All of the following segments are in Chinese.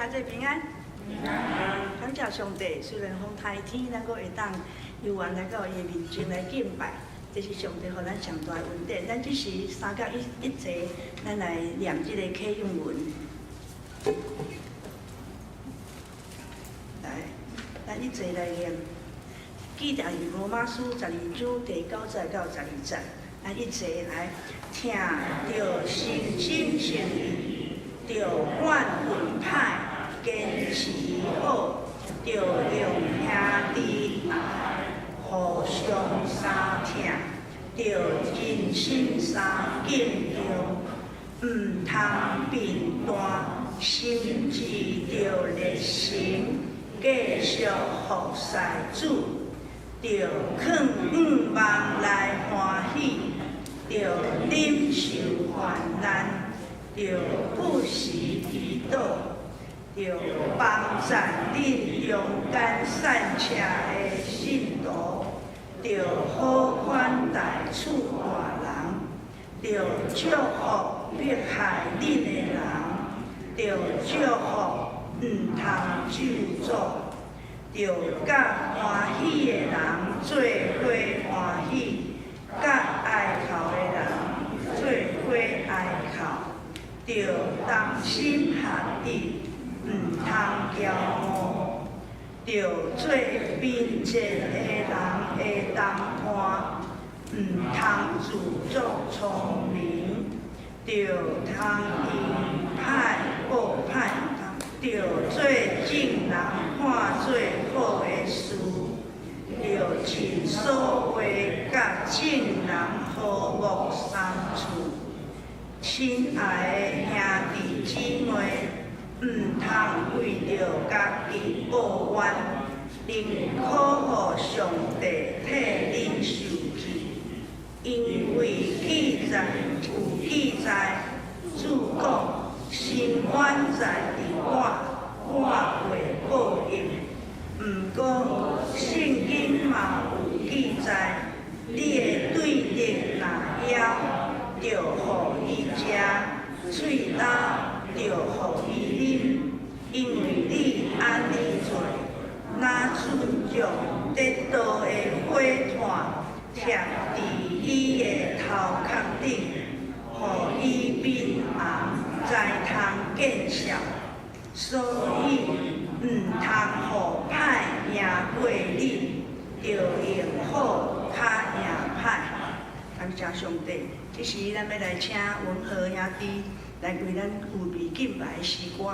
家最平安。感谢上帝，虽然风台天，咱阁会当游玩来到伊的面前来敬拜，这是上帝予咱上大的恩典。咱只是三角一齐，咱来念这个启用文。来，咱一齐来念。记在罗马书12章第9节到12节，咱一齐来听着心诚意，着万分歹，坚持好，着两兄弟互相相疼，着真心相敬重，毋通变单，心志着热心，继续服侍主。着劝望来欢喜，着忍受患难，着不时祈祷，着帮助恁勇敢善车的信徒，着好款待厝大人，着祝福迫害恁的人，着祝福毋通咒诅。着甲欢喜的人做伙欢喜，甲哀哭的人做伙哀哭，着同心合意，毋通骄傲，着做并捷的人的同伴，毋通自作聪明，着通用歹报歹。着做正人看做好的事，着尽所话甲正人和睦相处。亲爱的兄弟姊妹，毋通为着家己抱怨，应靠互上帝替恁受气，因为记载主讲。心愿在伫我会报应。毋过圣经嘛有记载，你的对敌若枵，着互伊食；喙焦着互伊啉。因为你安尼做，哪剩将得到的火炭贴伫伊的头壳顶，互伊面红。才通见效，所以毋通互歹赢过你，着用好较赢歹。感谢上帝，这时咱要来请文和兄弟来为咱预备敬拜的诗歌。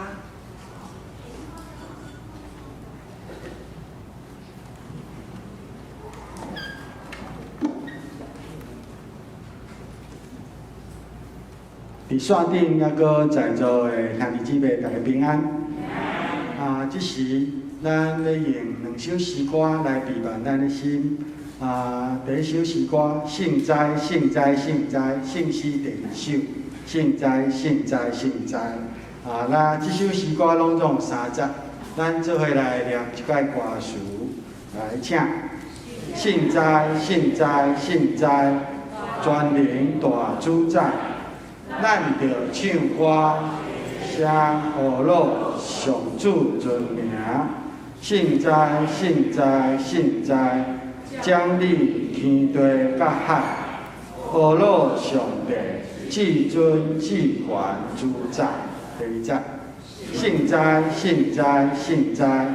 伫线顶抑阁在座的兄弟姊妹，大家平安。即时咱要用2首诗歌来陪伴咱的心。第一首诗歌《圣哉圣哉圣哉》，圣诗第2首《圣哉圣哉圣哉》。那即首诗歌拢总3节，咱做伙来念一解歌词。来，请。圣哉圣哉圣哉，全能大主宰。咱着唱歌，声呼噜上主尊名。圣哉圣哉圣哉，奖励天地甲海，呼噜上帝，至尊至权主宰。第2节，圣哉圣哉圣哉，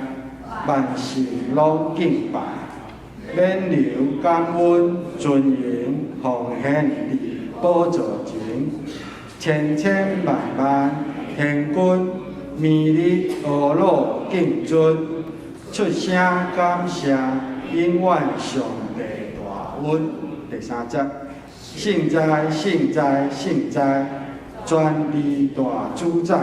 万事拢敬拜，免流感恩尊荣奉献伫宝座前。千千万万天君弥日阿罗敬尊，出声感谢永远上帝大恩。第3节，圣哉圣哉圣哉，全智大主宰，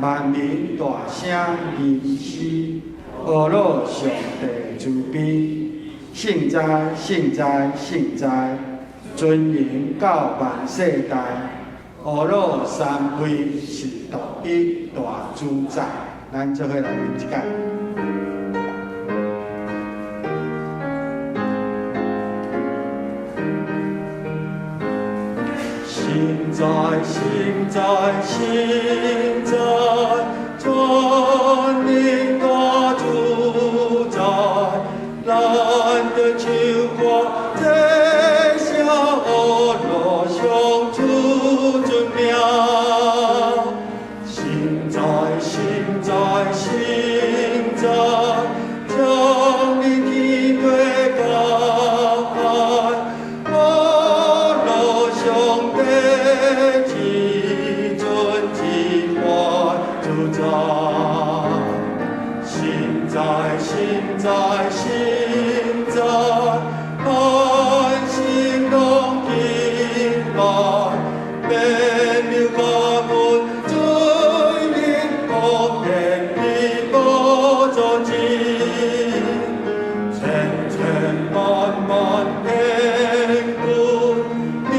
万民大声吟诗，阿罗上帝慈悲。圣哉圣哉圣哉，尊荣到万世代。阿罗三位是独一大主宰，咱做伙来念一解。现在，现在，现在，向你提对高海，路上的基准之怀主宰，心在心在心在，万心拢敬拜，免了我们罪孽福田的无助之，千千万万天君，你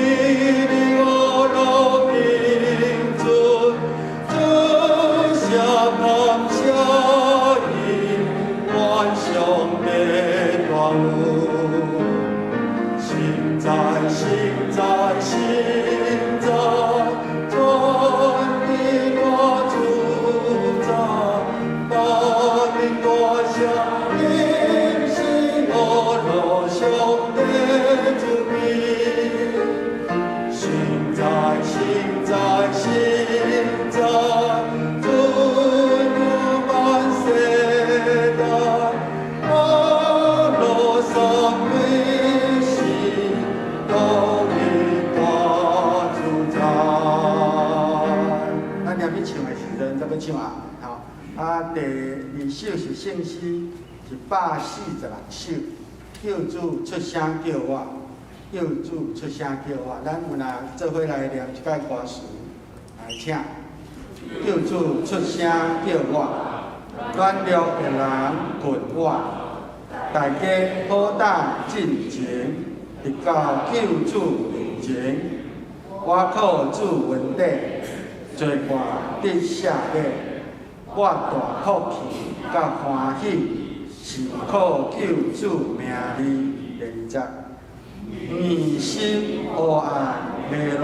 的我路平准，这下感谢你，万上的大恩。心在心在心在，全的我主宰，把你大声应是我路上的主名。心在心在心在，尊有万世代，路上每时都你大主宰。咱念去唱的时阵，怎要唱啊？第二首是圣诗，146首，叫主出声叫我，叫主出声叫我。咱有来做伙来念一摆歌词，来请。叫主出声叫我，软弱的人困我，大家好胆进前，直到救主面前。我靠主恩典，罪过得赦免。我大福气甲欢喜，是靠救主名字第20。面心黑暗迷路，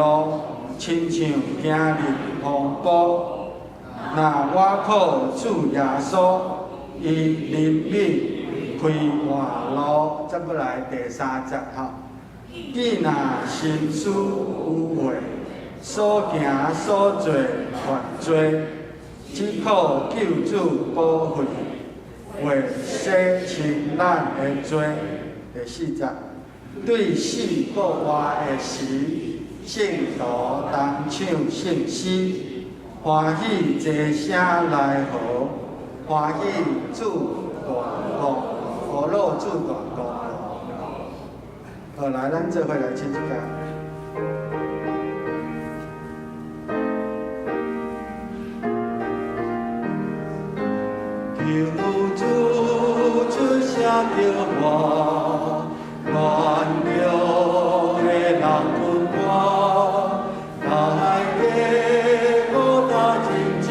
亲像今日风暴。若我靠主耶稣，伊怜悯开我路。再要来第3节吼。既若心思有悔，所行所做犯罪，只靠救主保护，为洗清咱的罪。第4节。对死国活的时，圣徒当唱圣诗，欢喜齐声来和，欢喜主大功，何乐主大功。好，来，咱做伙来唱一下。求主出声叫我。软弱的人困我，大家好打真情，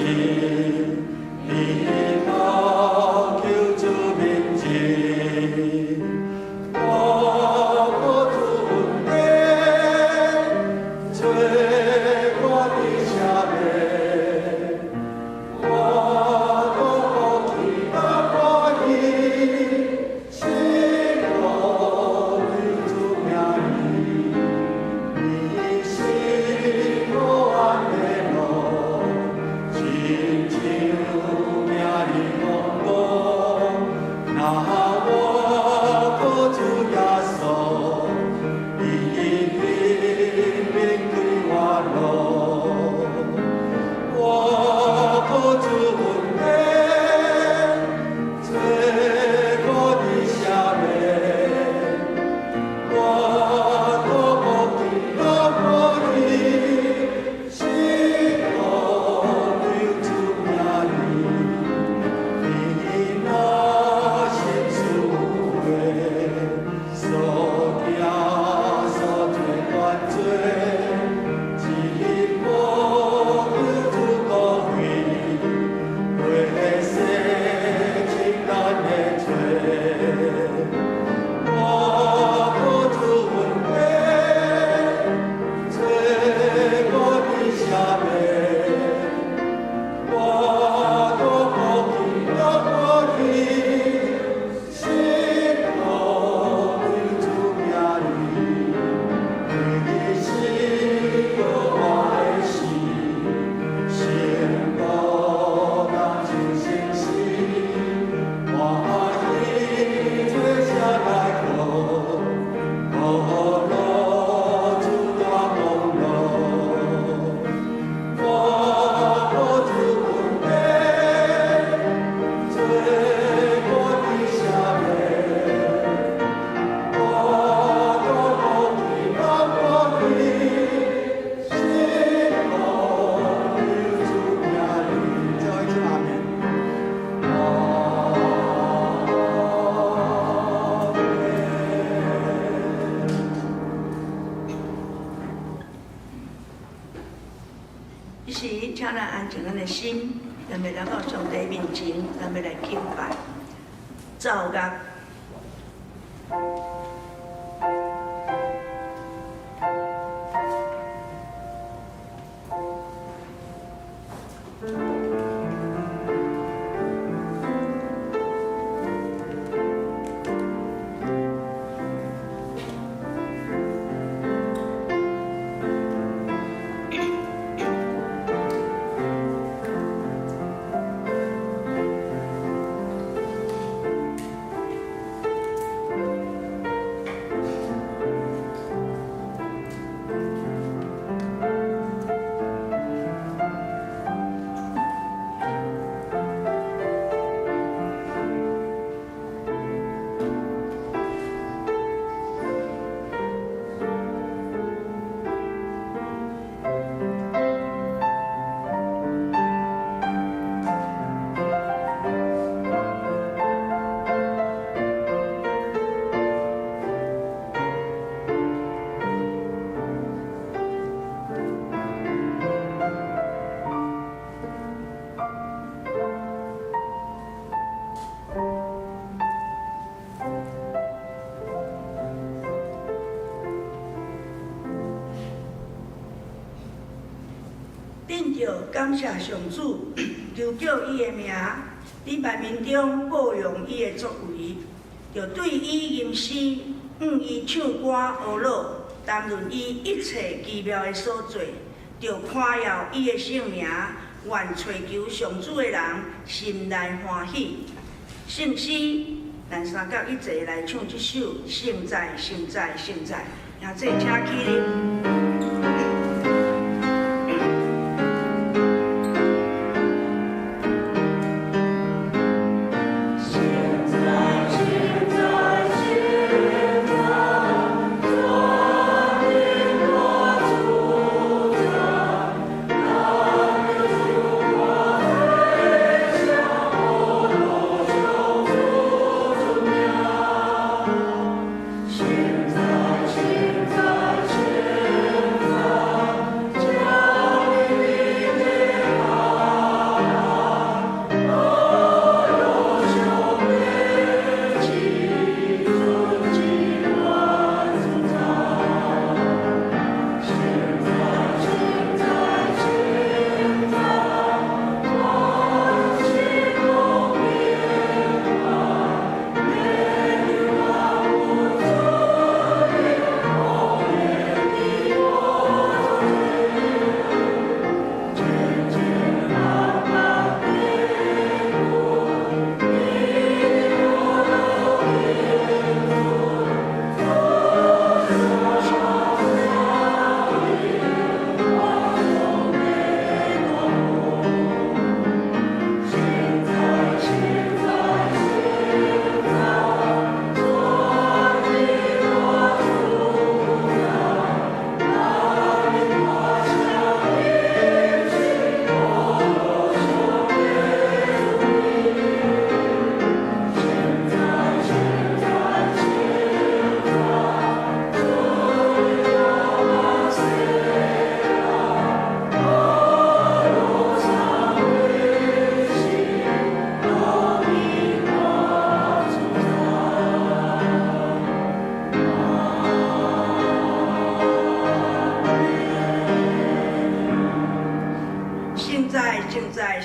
你好求主面前。我无主恩典，找我的赦免，我多福气甲欢喜。请咱安静咱的心，咱要来到上帝面前，咱要来敬拜、造乐。感谢上主，求叫伊的名伫万民中报用伊的作为，就对伊吟诗，伊唱歌学乐，谈论伊一切奇妙的所做，就夸耀伊的圣名，愿追求上主的人心内欢喜。圣诗，咱三角一齐来唱这首《圣在，圣在，圣在》，也这请起哩。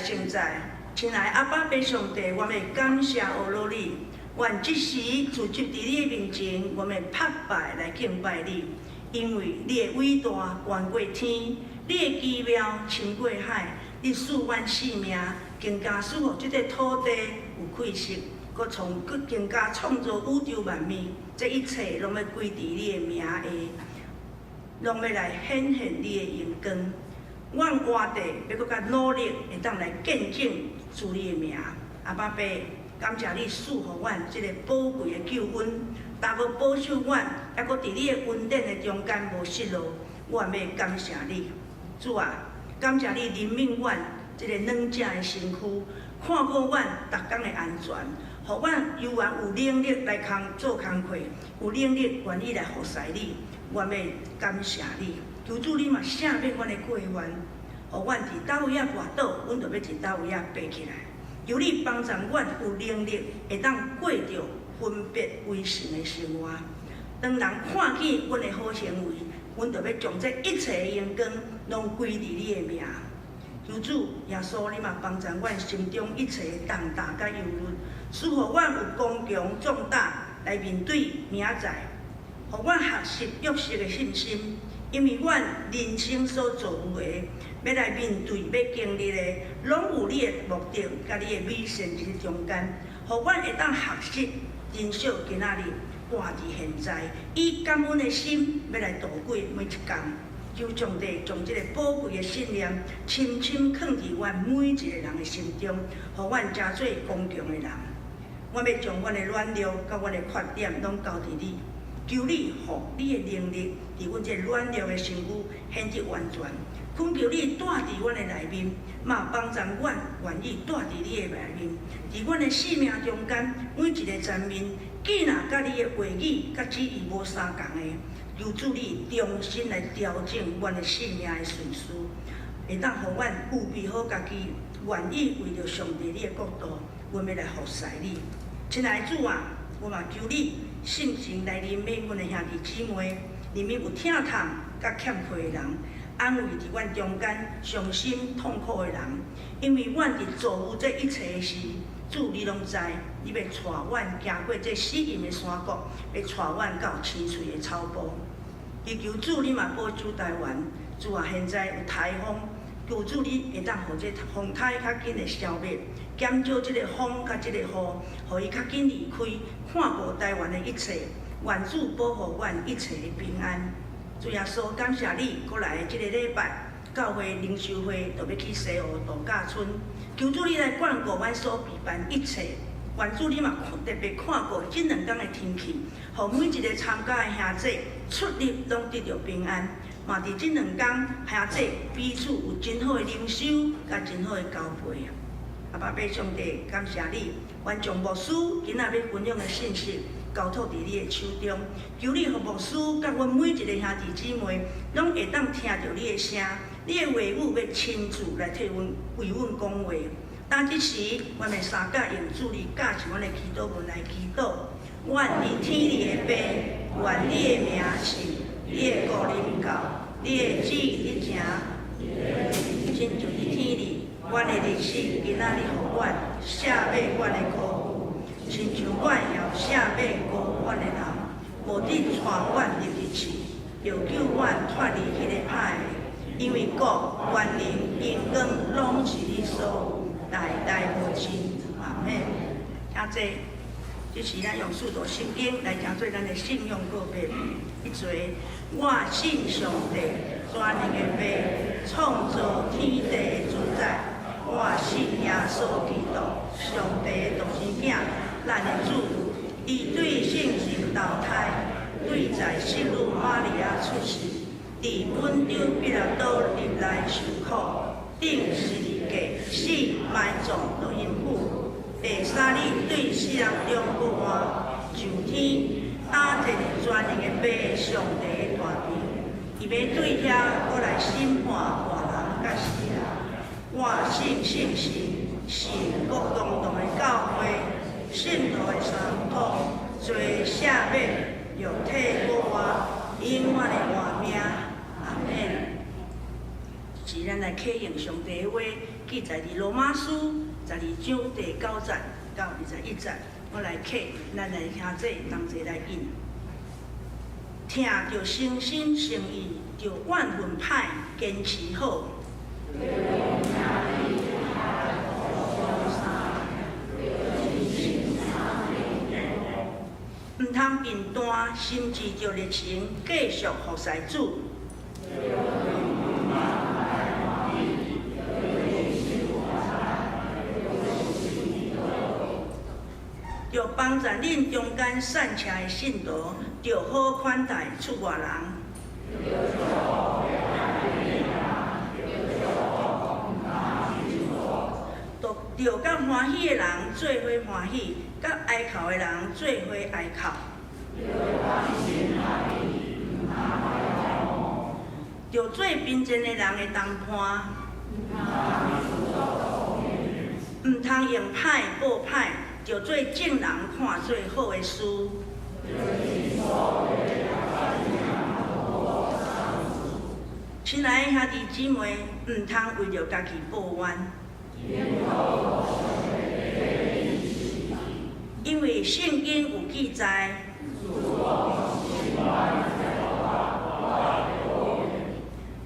现在，亲爱阿爸爸上帝，我们感谢阿罗你，愿即时自集伫你的面前，我们拍拜来敬拜你，因为你的伟大悬过天，你的奇妙深过海，你赐阮性命，更加使予这个土地有气息，佮更加创造宇宙万物，这一切拢要归伫你的名下，拢要来显现你的荣光。阮活地要搁较努力，会当来见证主你的名。阿爸爸，感谢你赐予阮这个宝贵的救恩，但要保守阮，还搁伫你的恩典的中间无失落。阮要感谢你，主啊，感谢你怜悯阮这个软者的身躯，看顾阮逐工的安全，互阮犹原有能力来做工课，有能力愿意来服侍你。阮要感谢你。求主你嘛赦免阮的过犯，互阮伫倒位啊跋倒，阮就要伫倒位啊爬起来。求你帮助阮有能力，会当过着分别为圣的生活。当人看见阮的好行为，阮就要将这一切的荣光拢归伫你的名。求主耶稣，你嘛帮助阮心中一切的重担甲忧虑，使互阮有刚强壮大来面对明仔，互阮学习约瑟的信心。因为阮人生所做有的，要来面对、要经历的，拢有你的目的，甲你的美善伫中间，互阮会当学习珍惜今仔日，活伫现在，以感恩的心要来度过每一天。求上帝将这个宝贵的信念深深藏伫阮每一个人的心中，互阮成做刚强的人。我要将阮的软弱甲阮的缺点拢交伫你。求你，互你的能力伫阮这软弱的身躯显得完全。恳求你带伫阮的内面，嘛帮助阮愿意带伫你的内面。伫阮的生命中间，每一个层面，既然甲你的话语甲旨意无相共的，求主你重新来调整阮的生命的顺序，会当互阮预备好家己，愿意为着上帝你的国度，阮要来服侍你。亲爱的主啊，我嘛求你。圣神来临每阮的兄弟姊妹，里面有疼痛甲欠缺的人，安慰伫阮中间伤心痛苦的人。因为阮伫做有这一切的事，主你拢知，你要带阮行过这死荫的山谷，要带阮到青翠的草坡。祈求主你嘛保守台湾，主啊现在有台风，求主你会当互这风台较紧的消灭。减少这个风甲这个雨，互伊较紧离开，看顾台湾的一切，愿主保护阮一切的平安。主耶稣，感谢你过来的这个礼拜，教会灵修会就要去西湖度假村，求主你来眷顾阮所备办一切。愿主你嘛特别看顾这2天的天气，互每一个参加的兄弟出入拢得到平安。嘛伫这2天，兄弟彼此有真好的灵修，甲真好的交配。阿爸爸上帝，感谢你，愿将牧师今仔要分享的信息交托伫你的手中。求你互牧师甲阮每一个兄弟姊妹，拢会当听到你的声，你的话语要亲自来替阮为阮讲话。当即时，阮的三甲用主你教是阮的祈祷文来祈祷。愿伫天里的爸，愿你的名是，你的国临到，你的旨意你行，亲像伫天里。阮的历史今仔日互阮赦免阮的辜负，亲像阮也有赦免辜负阮的人，无得带阮入去去，又救阮脱离迄个歹的。因为国、权能、荣光，拢是你所有，代代无尽。阿们。听这，这是咱用四道圣经来讲做咱的信仰告白。一嘴，我信上帝，全能的爸，创造天地的主宰。我信耶稣基督，上帝独生子，咱的主，伊对圣神投胎，对在圣母玛利亚出世，伫本丢彼拉多入来受苦，顶十字架，死埋葬落阴府，第三日对死人中复活，上天，打摕全能的爸，上帝的大名，伊要对遐过来审判活人甲死人。我信圣神，信各共同的教会，信徒的相通，罪赦免，肉体复活，永远的活命。阿们。是咱来启应上帝的话，记载伫罗马书12章第9节到21节，我来启，咱来听这同齐来引。听着诚心诚意，就万分歹，坚持好。唔通变单，心志着热情，继续服侍主。着帮助恁中间善车的信徒，着好款待出外人。着甲欢喜的人做伙欢喜，甲哀哭的人做伙哀哭。着做并前的人的同伴，毋通用歹报歹，就做正人看做好的事。亲爱的兄弟姊妹，毋通为着家己抱怨，因为圣经有记载。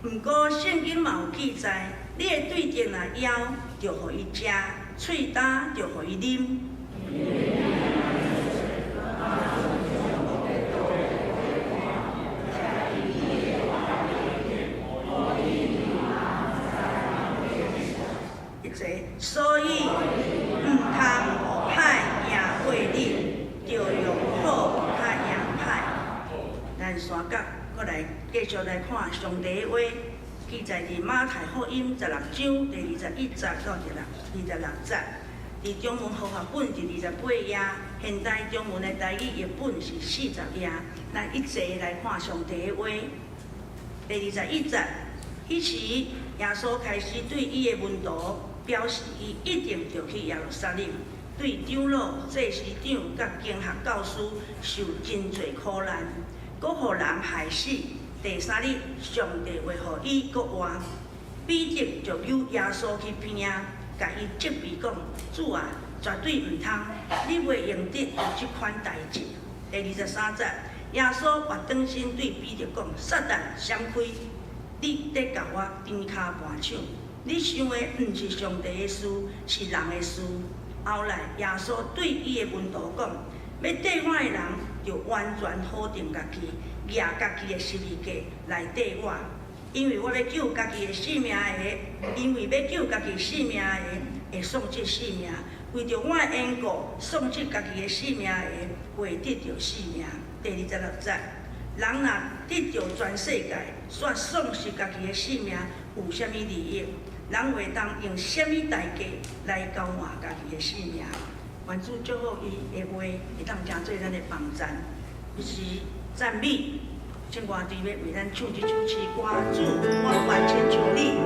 毋过圣经嘛有记载，你的对症若枵，就互伊食；喙焦就互伊啉。所以毋通互歹赢过你，就用好较赢歹。咱山角搁来继续来看上帝的话，记载伫马太福音16章第21节到26节。伫中文和合本是28页，现代中文的台语译本是40页。咱一齐来看上帝的话。第21节，迄时耶稣开始对伊的门徒表示，伊一定着去耶路撒冷，对长老、祭司长甲经学教师受真侪苦难，搁互人害死。第3日，上帝会互伊搁活。彼得就由耶稣去边仔，甲伊责备讲：主啊，绝对毋通，你袂用得有即款代志。第23节，耶稣活转身对彼得讲：撒旦闪开，你得甲我顶骹盘手。你想的毋是上帝的事，是人的事。后来耶稣对伊的门徒讲：要缀我的人，就完全否定家己，举家己的十字架来缀我。因为我要救家己的性命的，会丧失性命；为着我的缘故，丧失家己的性命的，会得到性命。第26节，人若得到全世界，却丧失家己的性命，有啥物利益？人会当用什么代价来交换家己的性命？愿主祝福伊的话，会当成做咱的帮赞，伊是赞美。请歌队要为咱唱一首诗歌，主，我完全像你。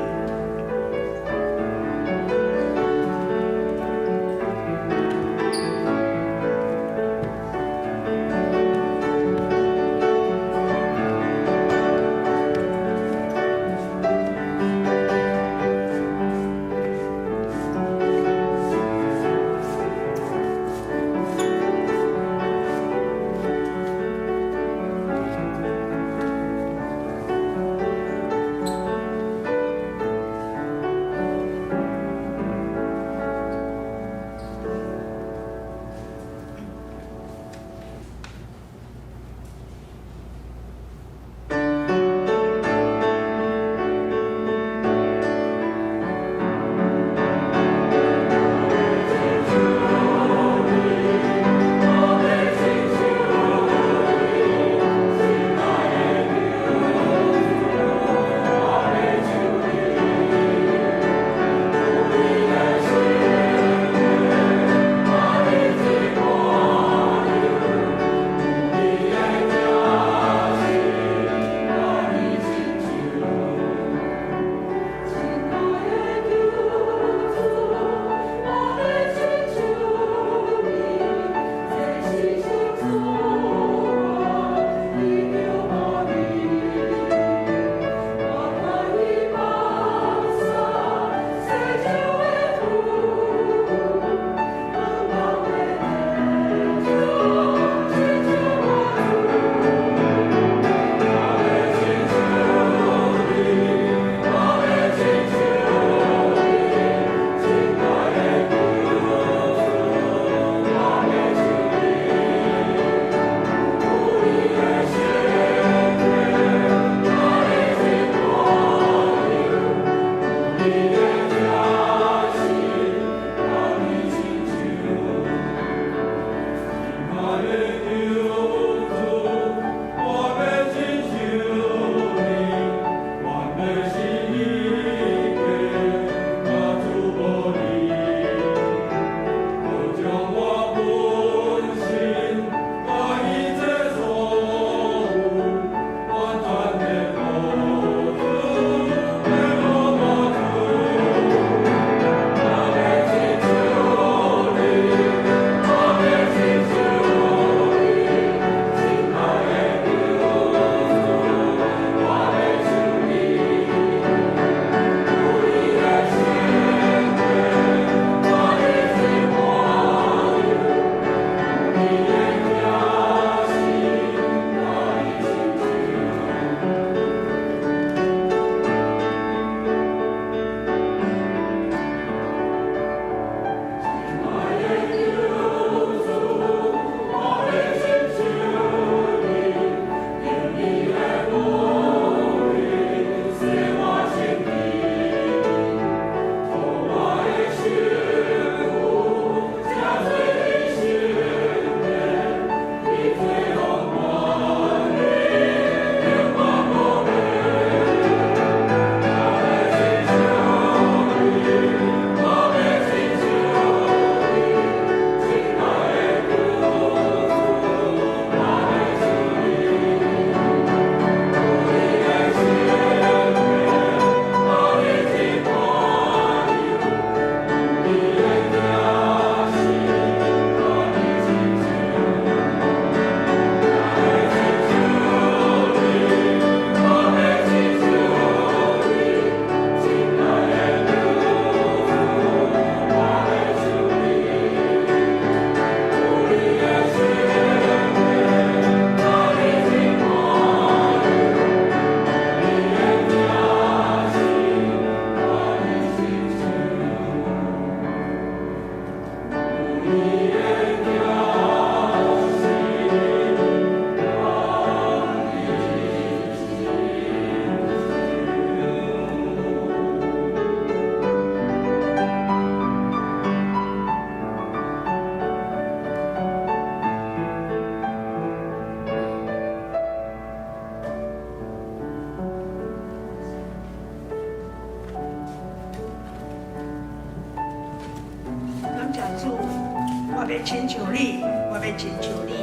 亲像你，我要亲像你，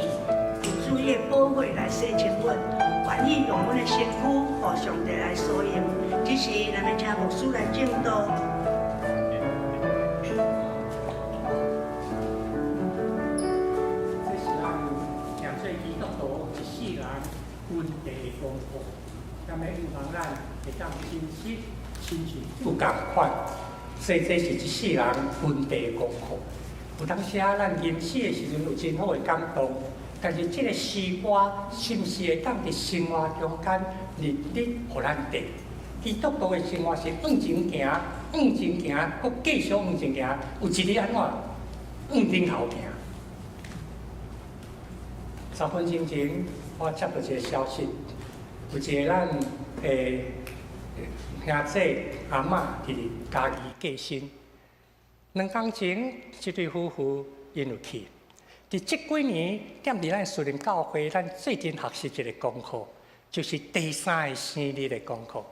有主耶保惠来洗清阮，愿意用阮的身躯，互上帝来所用。只是咱要请牧师来正道。这是咱廿岁基督徒一世人分地的功课，那么希望咱会当珍惜，亲像不共款。所以这是一世人分地的功课。有当时啊，咱临死的时阵有真好的感动，但是这个诗歌是毋是会当伫生活中间日日互咱地？基督徒的生活是往前行，往前行，佮继续往前行，有一日安怎往顶头行？3分钟前，我接到一个消息，有一个咱兄弟阿嬷伫家己过身。2天前，这对夫妇因有去。伫这几年，踮伫咱树林教会，咱最近学习一个功课，就是第3个生日的功课。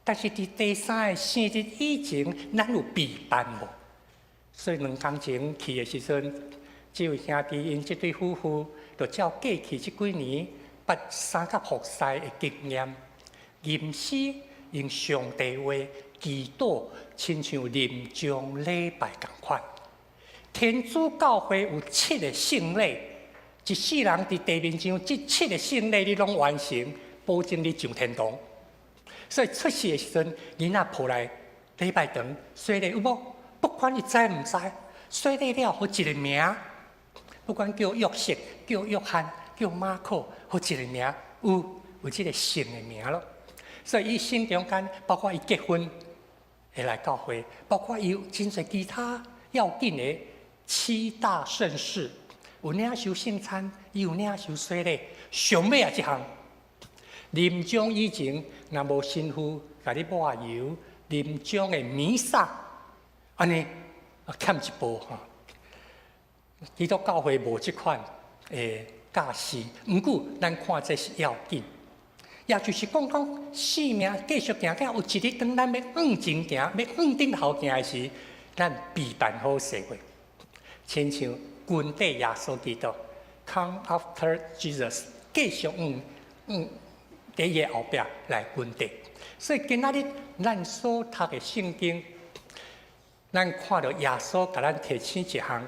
但是伫第3个生日以前，咱有备办无？所以2天前去的时阵，这位兄弟因这对夫妇就照过去这几年捌三甲服侍的经验，吟诗用上帝话祈祷，亲像临终礼拜同款。天主教会有7个圣礼，一世人伫地面上，这7个圣礼你拢完成，保证你上天堂。所以出世的时阵，囡仔抱来礼拜堂，洗礼有无？不管你知唔知，洗礼了好一个名，不管叫约瑟、叫约翰、叫马可，好一个名，有这个圣的名咯。所以伊心中间，包括伊结婚会来教会，包括伊有真侪其他要紧的7大圣事，有领受圣餐，伊有领受洗礼，上尾也一项。临终以前，若无新妇甲你抹油，临终的弥撒，安尼欠一步哈。基督教会无这款教示，毋过咱看这是要紧，也就是讲生命继续行行，有一日当咱要往前行，要往顶头行的时，咱备办好生活，亲像军队耶稣基督 ，Come after Jesus， 继续在伊后壁来军队。所以今仔日咱所读的圣经，咱看到耶稣甲咱提醒一项，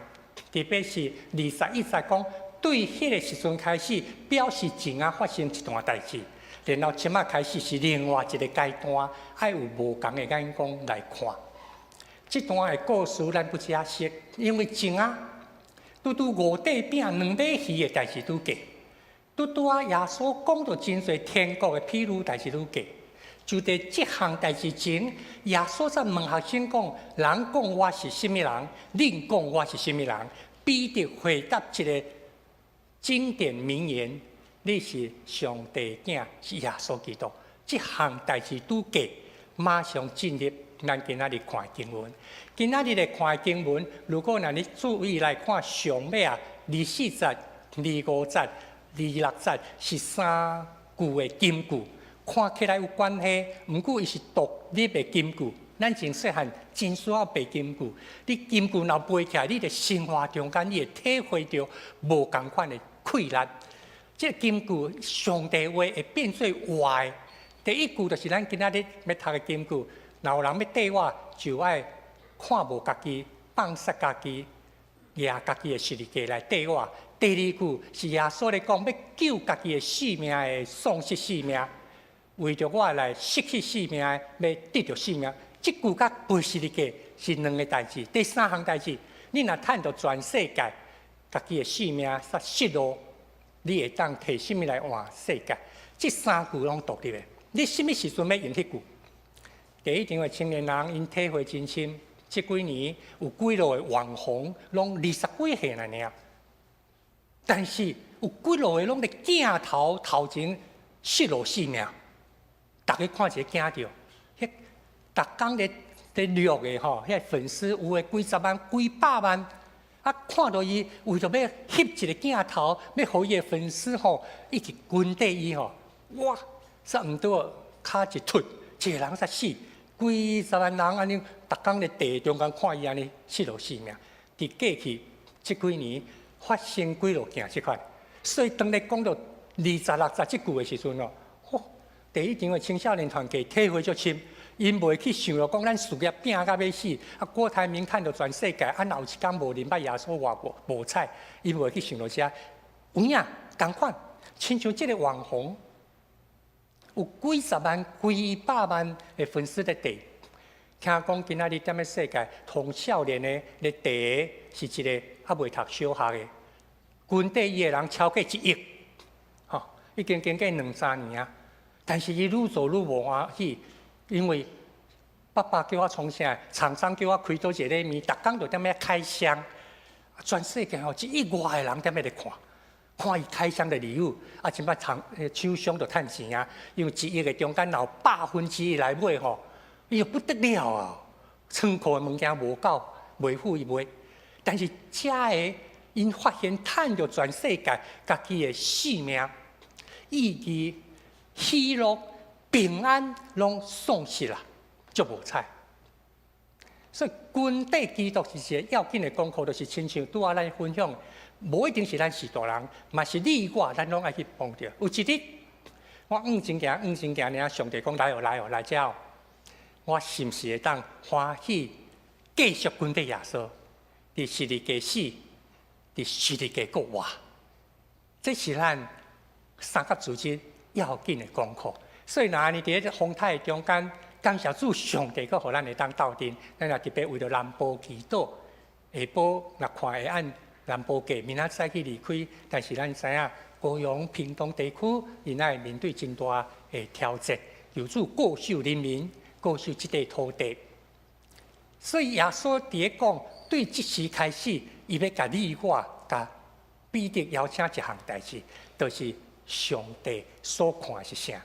特别是21节讲，对迄个时阵开始，表示前啊发生一段代志，然后即马开始是另外一个阶段，爱有无同的眼光来看。这段的故事咱不解释，因为前啊，拄5块饼、2尾鱼的代志拄过。拄啊，耶稣讲到真侪天国的譬如代志愈过，就在这项代志前，耶稣在问学生讲：人讲我是甚物人？恁讲我是甚物人？彼得回答一个经典名言：你是上帝囝，是耶稣基督。这项代志拄过，马上进入咱今仔日看的经文。今仔日的看的经文，如果让你注意来看上尾啊，24节、25节。26节是3句的金句，看起来有关系，毋过伊是独立的金句。咱从细汉真需要背金句，你金句若背起来，你伫生活中间你会体会到无同款的快乐。这个金句，上帝话会变做活的。第一句就是咱今仔日要读的金句，若有人要缀我，就爱看无家己，放杀家己，抓家己的十字架来缀我。第二句是耶稣咧讲，要救家己的性命的丧失性命，为着我来失去性命，要得到性命。这句甲背十字架是2个代志。第3项代志，你若趁到全世界，家己的性命煞失落，你会当摕什么来换世界？这3句拢独立的。你什么时阵要用迄句？第一场的青年人因体会真深，这几年有几落的网红，拢20几岁了呢。但是有几落个拢伫镜头前失落性命，大家看一个惊着，迄逐工咧录个吼，迄粉丝有诶几十万、几百万，啊，看到伊为着要翕一个镜头，要互伊诶粉丝吼一直跟缀伊吼，哇，煞毋多骹一突，一个人煞死，几十万人安尼，逐工咧地中间看伊安尼失落性命，伫过去这几年。发生几落件即款。所以当你讲到20、60即句的时阵哦，第一场的青少年团体体会足深，因袂去想到讲咱事业拼到要死，郭台铭趁到全世界，有一天无啉捌耶稣话无彩，因袂去想到遮有影同款，亲像即个网红，有几十万、几百万的粉丝在地。听讲今仔日踮咧世界，同少年的咧第是一个还未读小学的，军队伊的人超过1亿，已经经过2、3年啊。但是伊愈做愈无欢喜，因为爸爸叫我创啥，厂商叫我开多一个面，逐工就踮咧开箱，全世界1亿外的人踮咧看。看伊开箱的理由，即摆厂商就趁钱啊，因为1亿的中间有1/8来买吼，伊就不得了啊！仓库的物件无够，袂付伊买。但是遮个因发现趁着全世界家己的性命、意义、喜乐、平安拢丧失啦，足无彩。所以军队基督是一个要紧的功课，就是亲像拄仔咱分享。无一定是咱是大人，嘛是你我，咱拢爱去帮着。有一日，我往前行尔，上帝讲来遮哦，我是毋是会当欢喜继续跟着耶稣？伫实力加死，伫实力加国活，这是咱三甲组织要紧的功课。所以，若安尼伫咧风台中间，感谢主上帝，佮互咱会当斗阵。咱也特别为着南部祈祷，下晡若看会按。南部界明仔载去离开，但是咱知影高雄、屏东地区现在面对真大的挑战，有助固守人民、固守这块土地。所以耶稣伫咧讲，对即时开始，伊要甲你我、甲彼得邀请一项代志，就是上帝所看的是啥？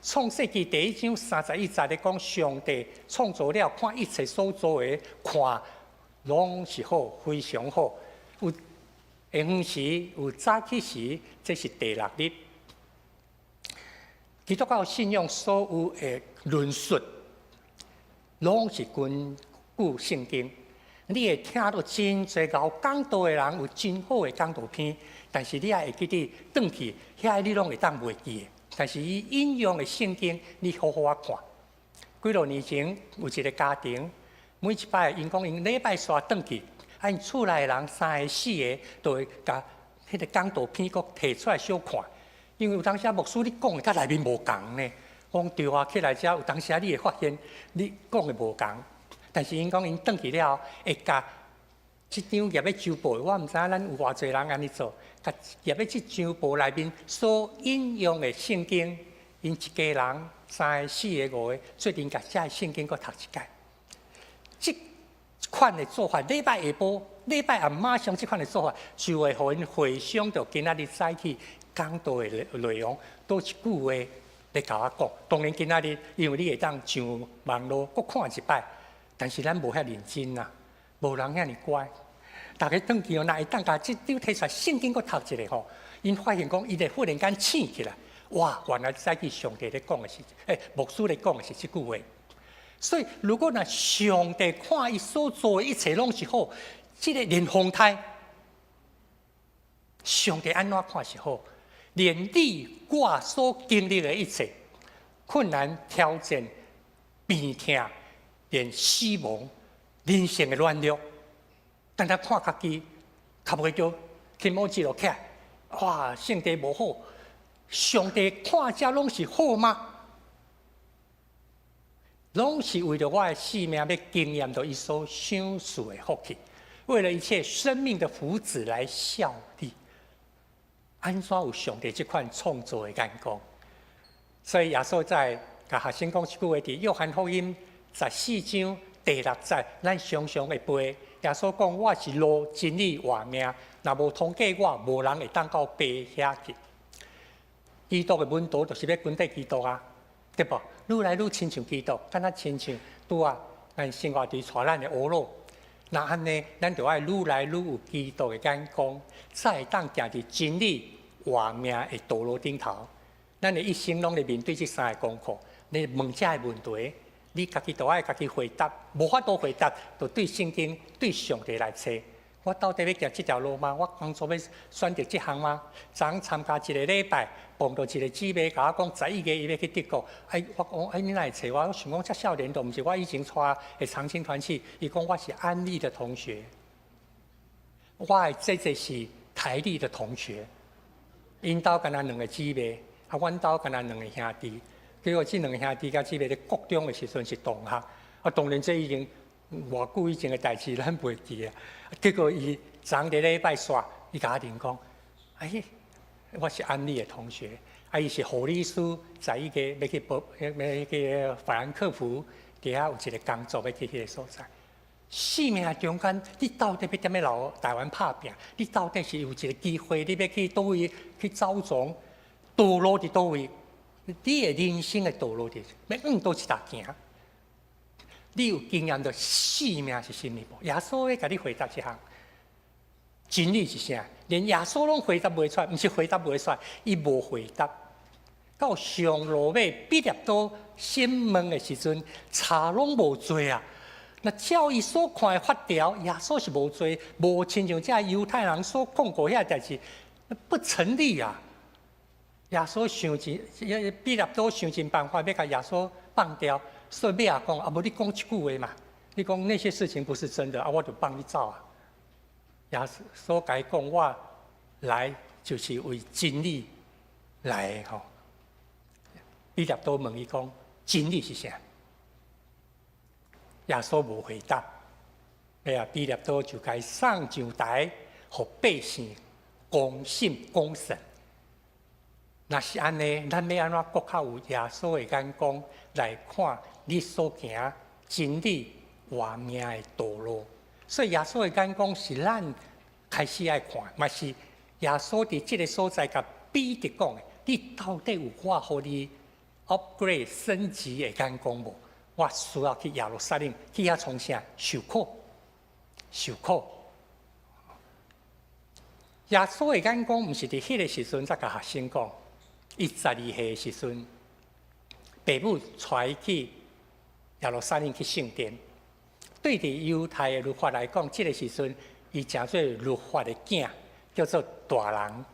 创世纪第1章31节咧讲，上帝创造了，看一切所做的，看拢是好，非常好。有下昏时，有早起时，这是第6日。基督教信仰所有的论述，拢是根据圣经。你会听到真侪有讲道的人有真好的讲道片，但是你也会记得转去，遐你拢会当袂记的。但是伊引用的圣经，你好好啊看。几多年前有一个家庭，每一摆因讲因礼拜煞转去。因厝内人3个4个，都会甲迄个讲道片佫摕出来小看，因为有当时牧师你讲的甲内面无共呢。讲对啊，起来遮有当时你会发现你讲的无共，但是因讲因转去了后，会甲即张业的周报，我毋知影咱有偌侪人安尼做，甲业的即周报内面所引用的圣经，因一家人3个4个5个，决定甲遮圣经佫读一解。款的做法，礼拜下晡、礼拜暗马上这款的做法，就会互因回想到今仔日早起讲道的内容，多一句话来甲我讲。当然今仔日，因为你会当上网络搁看一摆，但是咱无遐认真呐，无人遐尼乖。大家转去哦，若会当甲即张摕出来圣经搁读一下吼，因发现讲伊会忽然间醒起来，哇！原来早起上帝咧讲的是，牧师咧讲的是即句话。所以，如果若上帝看伊所做的一切拢是好，即个连风台，上帝安怎看是好？连你我所经历的一切困难、挑战、病痛，连死亡、人生的软弱，但他看家己，较袂着天某记录起来，哇！上帝无好，上帝看遮拢是好吗？拢是为了我的性命要经验到伊所享受的福气，为了一切生命的福祉来效力。安怎有上帝这款创造的眼光？所以耶稣在甲学生讲一句话：伫约翰福音14章第6节，咱常常会背。耶稣讲：“我是路、真理、活命，若无通过我，无人会当到爸遐去。”基督的门徒就是要跟对基督啊，对不？愈来愈亲像基督，敢若亲像拄啊，咱生活伫带咱的乌路。那安尼，咱就爱愈来愈有基督的眼光，才会当行伫真理、活命的道路顶头。咱的一生拢咧面对这3个功课。你问这个问题，你家己都爱家己回答，无法度回答，就对圣经、对上帝来找，我到底要行这条路吗？我当初要选择这项吗？昨参加一个礼拜，碰到一个姊妹甲我讲，11月伊要去德国。我讲，你哪会找我？我想讲，遮少年都毋是我以前带的长青团契。伊讲我是安利的同学，我的这是台立的同学。因兜敢若2个姊妹，阮兜敢若2个兄弟。结果这2个兄弟甲姊妹咧国中的时阵是同学。当然这已经偌久以前的代志，咱袂记啊。结果伊昨日礼拜煞，伊甲我讲，我是安利的同学，伊是护理师，在伊个要去法兰克福，底下有一个工作要去迄个所在。生命中间，你到底要踮咧留台湾拍拼？你到底是有一个机会，你要去倒位去走总，道路伫倒位？你的人生的道路伫要往倒一搭行？你有经验到生命是甚么无？耶稣要甲你回答一项，真理是啥？连耶稣拢回答袂出来，毋是回答袂出来，伊无回答。到上路尾毕业到审问的时阵，查拢无做啊。那照伊所看的法条，耶稣是无做，无亲像这犹太人所讲过遐代志，不成立啊。耶稣想尽，毕业到想尽办法要甲耶稣放掉。所以要讲无你讲一句话嘛？你讲那些事情不是真的我就放你走啊！耶稣甲伊讲，我来就是为真理来的吼。彼得都问伊讲，真理是啥？耶稣无回答。彼得都就该上上台，互百姓公信公审。若是安尼，咱要安怎搁较有耶稣的眼光来看你所行真理活命的道路？所以耶稣的眼光是咱开始爱看，嘛是耶稣伫这个所在甲彼得讲的：你到底有我互你 upgrade 升级的眼光无？我需要去耶路撒冷，去遐从啥受苦？受苦。耶稣的眼光毋是伫迄个时阵才甲学生讲。伊12岁时阵，爸母带伊去耶路撒冷去圣殿。对伫犹太的律法来讲，这个时阵伊诚做律法的囝，叫做大人。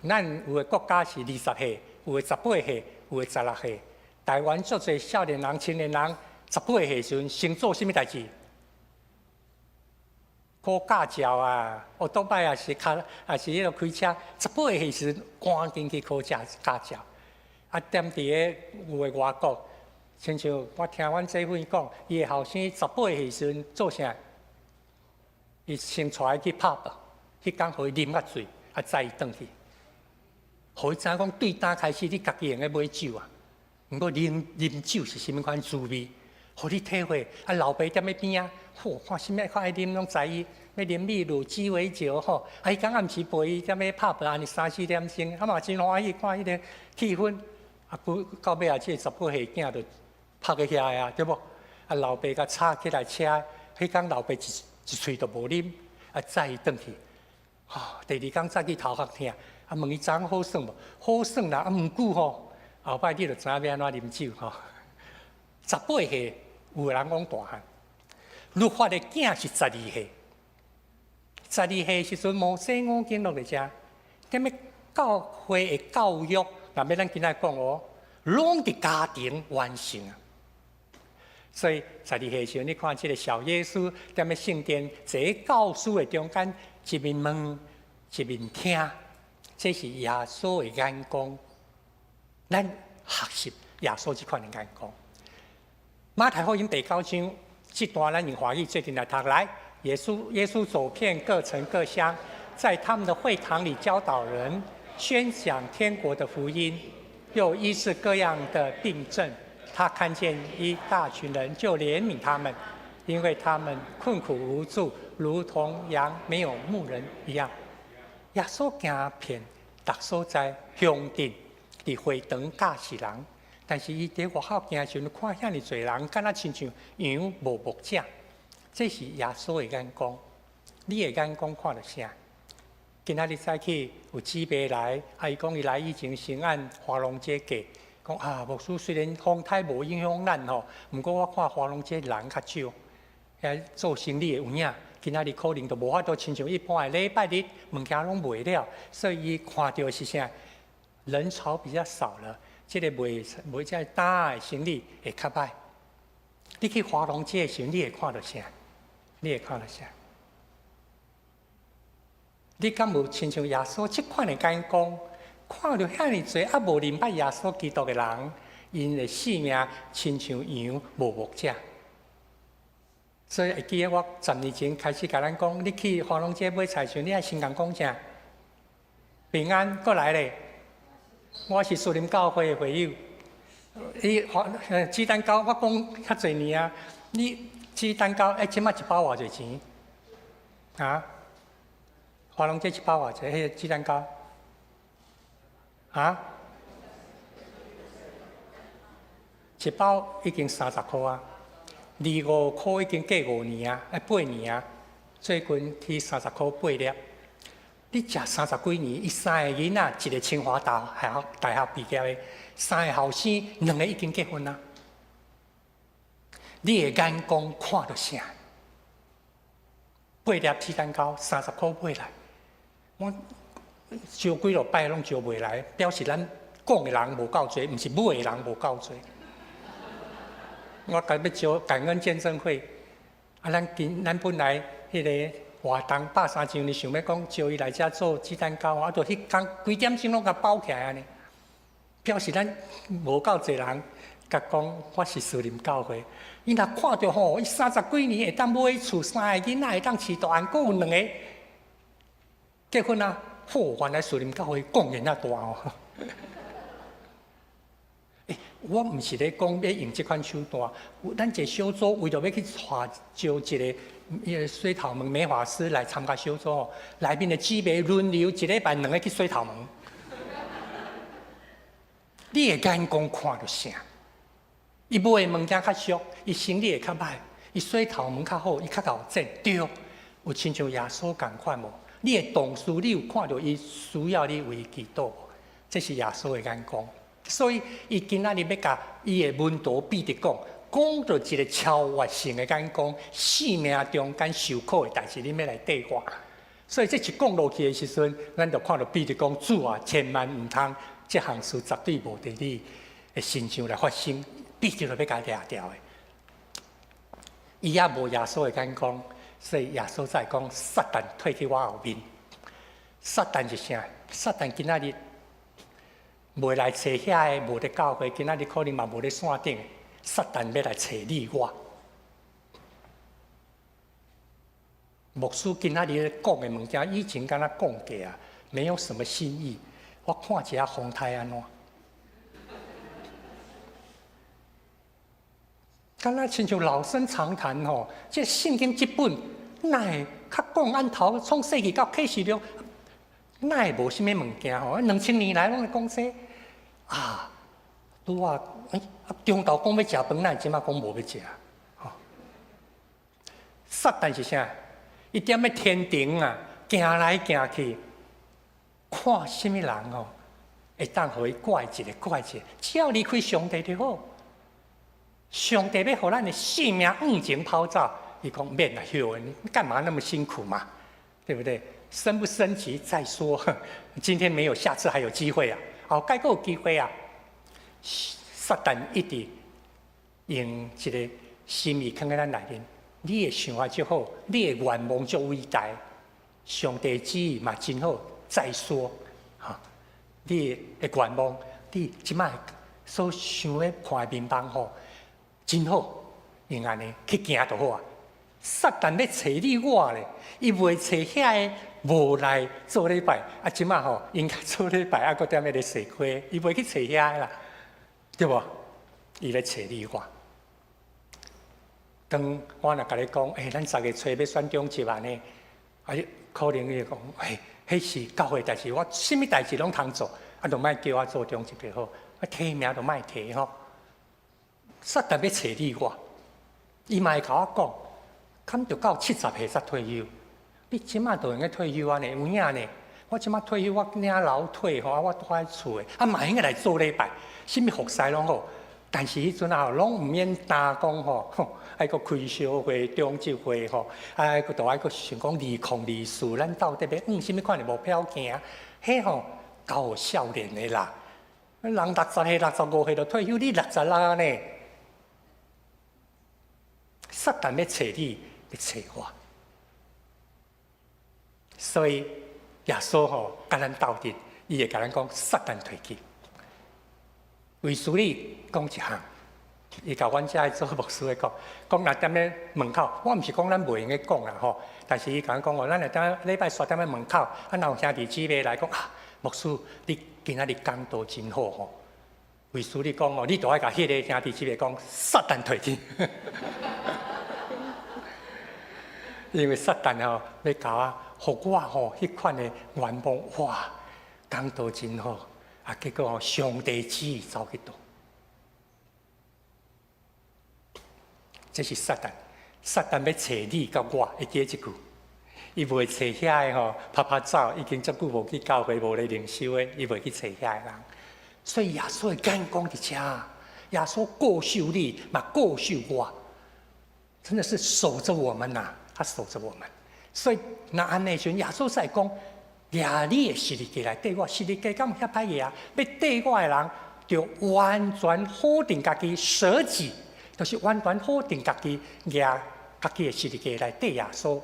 咱有的国家是20岁，有的18岁，有的16岁。台湾足侪少年人、青年人18岁时阵，先做什么代志？考驾照啊，多摆也是开迄个开车，18岁时赶紧去考驾照。踮伫有诶外国，亲像我听阮姐夫讲，伊诶后生18岁时阵做啥？伊先带伊去pub，迄工互伊啉甲醉，载伊转去。互伊知影讲对单开始，你家己用咧买酒啊。毋过啉酒是甚物款滋味？互你体会，老爸踮咧边啊，看啥物看爱啉拢知伊，要啉蜜露、鸡尾酒吼。伊刚暗时陪伊踮咧拍牌，安尼3、4点钟，嘛真欢喜看迄个气氛。不到尾啊，这18岁囝就拍个遐啊，对无？老爸甲插起来车，迄工老爸一喙都无啉，载伊转去。第2天早起头壳疼，问伊昨昏好耍无？好耍啦，毋久吼，后摆你就知影要安怎啉酒吼。18岁。有个人讲大汉，律法的囝是12岁。12岁时阵，摩西五经落来遮，踮咧教会的教育，若要咱今仔讲拢伫家庭完成啊。所以12岁时，你看这个小耶稣踮咧圣殿坐喺教书的中间，一面问，一面听，这是耶稣的眼光。咱学习耶稣这款的眼光。马太福音第9章这段，咱用华语最近来读来。耶稣走遍各城各乡，在他们的会堂里教导人，宣讲天国的福音，又医治各样的病症。他看见一大群人，就怜悯他们，因为他们困苦无助，如同羊没有牧人一样。耶稣行遍逐所在乡镇，伫会堂教示人。但是伊伫外口行时阵，看遐尼侪人，敢若亲像羊无牧者。这是耶稣的眼光。你的眼光看到啥？今仔日早起有姊妹来，伊讲伊来以前先按华龙街过，讲牧师虽然风台无影响咱吼，毋过我看华龙街人较少，做生意的有影，今仔日可能就无法度亲像一般的礼拜日物件拢卖了，所以伊看到是啥？人潮比较少了，这个卖这大的生意会较歹。你去华龙街的时候，你会看到啥？你会看到啥？你敢有亲像耶稣即款的眼光，看到遐尼侪啊无明白耶稣基督的人，因的性命亲像羊无牧者。所以会记得我10年前开始甲咱讲，你去华龙街买菜时，你爱先共讲啥？平安过来咧！我是树林教会的会友。鸡蛋糕我讲较侪年啊，你鸡蛋糕即摆一包偌侪钱？啊？华龙街一包偌济？迄个鸡蛋糕？啊？一包已经30块啊，25块已经过5年啊，8年啊，最近去30块8粒。你食30几年，伊3个囡仔，一个清华大学毕业的，3个后生，2个已经结婚啊。你的眼光看到啥？8粒鸡蛋糕30块买来。我招几落摆拢招袂来，表示咱讲的人无够多，毋是买的人无够多。我甲要招感恩见证会，咱本来迄个活动130周年，想要讲招伊来遮做鸡蛋糕，啊，就迄工几点钟拢甲包起来安尼，表示咱无够侪人甲讲我是树林教会。伊若看到吼，伊30几年会当买厝，3个囡仔会当饲大汉，佫有2个。结婚啊！原来树林教会供应遐大哦。我毋是咧讲要用即款手段，咱一个小组为着要去招一个洗头毛美发师来参加小组，内面的姊妹轮流1礼拜2个去洗头毛。你的眼光看到啥？伊买的物件较俗，伊生理会较歹，伊洗头毛较好，伊较够整对，有亲像耶稣共款无？你的同事，你有看到伊需要你为祈祷无？这是耶稣的眼光。所以，伊今仔日要甲伊的门徒彼得讲到一个超越性的眼光，生命中间受苦的代志，你要来对我。所以，这一讲落去的时阵，咱就看到彼得讲：主啊，千万唔通，这项事绝对无伫你的身上来发生，彼得就要甲掠掉的。伊也无耶稣的眼光。所以耶稣在讲，撒旦退去我后面。撒旦是啥？撒旦今仔日袂来找遐个无咧教会，今仔日可能嘛无咧线顶。撒旦要来找你我。牧师今仔日讲的物件，以前敢若讲过啊，没有什么新意。我看一下风台安怎。敢若亲像老生常谈吼，即圣经即本，哪会较讲按头从细起到启示录，哪会无啥物物件吼？2000年来拢会讲说啊，拄啊，中昼讲要食饭，哪会即马讲无要食？吼，撒旦是啥？伊踮咧天庭啊，行来行去，看什么人吼，会当互伊怪一个怪一个，只要离开上帝就好。上帝要互咱的性命往前跑走，伊讲免啦，休，你干嘛那么辛苦嘛？对不对？升不升级再说，今天没有，下次还有机会啊！好，该个有机会啊！撒旦一直用一个心意放在咱内面，你的想法就好，你的愿望就伟大，上帝旨意嘛真好，再说哈！你的愿望，你即摆所想要看的面邦吼。真好，用安尼去行就好啊！撒旦要找你我咧，伊袂找遐个无来做礼拜，啊，即马吼应该做礼拜，啊，搁踮咧咧洗亏，伊袂去找遐个啦，对无？伊咧找你我。当我若甲你讲，咱10月初要选中职安尼，啊，可能伊讲，迄是教会代志，我什么代志拢通做，啊，就莫叫我做中职就好，啊，提名就莫提吼。撒旦要找你我，伊嘛会甲我讲，敢着到70岁才退休。你即马都用个退休安尼有影呢？我即马退休，我领老退吼，我住喺厝诶，啊嘛应该来做礼拜，什么服侍拢好。但是迄阵啊，拢毋免担讲吼，爱个开小会、中集会吼，爱个都爱个想讲2024，咱到底要什么款的目标行？迄吼够有少年的啦，人60岁、65岁就退休，你66呢？撒旦要找你，要找我，所以耶稣吼甲咱斗阵，伊会甲咱讲撒旦退去。为师你讲一项，伊甲阮遮做牧师的讲若踮咧门口，我毋是讲咱袂用个讲啦吼，但是伊甲咱讲哦，咱若踮礼拜煞踮咧门口，若有兄弟姊妹来讲啊，牧师你今仔日讲道真好吼。为师你讲哦，你都爱甲迄个兄弟姊妹讲撒旦退去，因为撒旦吼要甲互我吼迄款的愿望，哇，讲道真好。啊！结果哦，上帝旨意走去倒，这是撒旦。撒旦要找你甲我，会记一句，伊袂找遐个吼拍拍照，已经足久无去教会无咧灵修的，伊袂去找遐个人。所以耶稣会敢讲伫遮，耶稣过受你，嘛过受我，真的是守着我们呐，他守着我们。所以那安尼时，耶稣在讲。抓你的实力家来对我，实力家敢有遐歹嘢啊？要对我的人，就完全否定家己，舍己，就是完全否定家己，抓家己的实力家来对耶稣。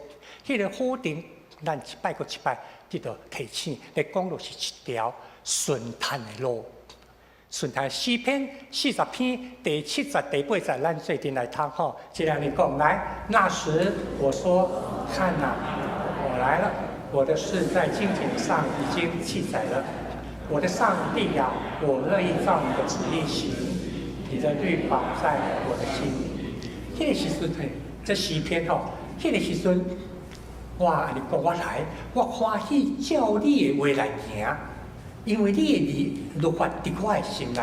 迄个否定，咱一摆过一摆，这就提醒，来讲就是一条顺坦的路。顺坦诗篇40篇第7节、第8节，咱最近来读吼。这样你讲来，那时我说，看哪，我来了。我的事在经典上已经记载了，我的上帝呀，我乐意照你的旨意行，你的律法在我的心里。迄个时阵，这诗篇吼，迄个时阵，哇！你讲我来，我欢喜照你的话来行，因为你的律法伫我的心内，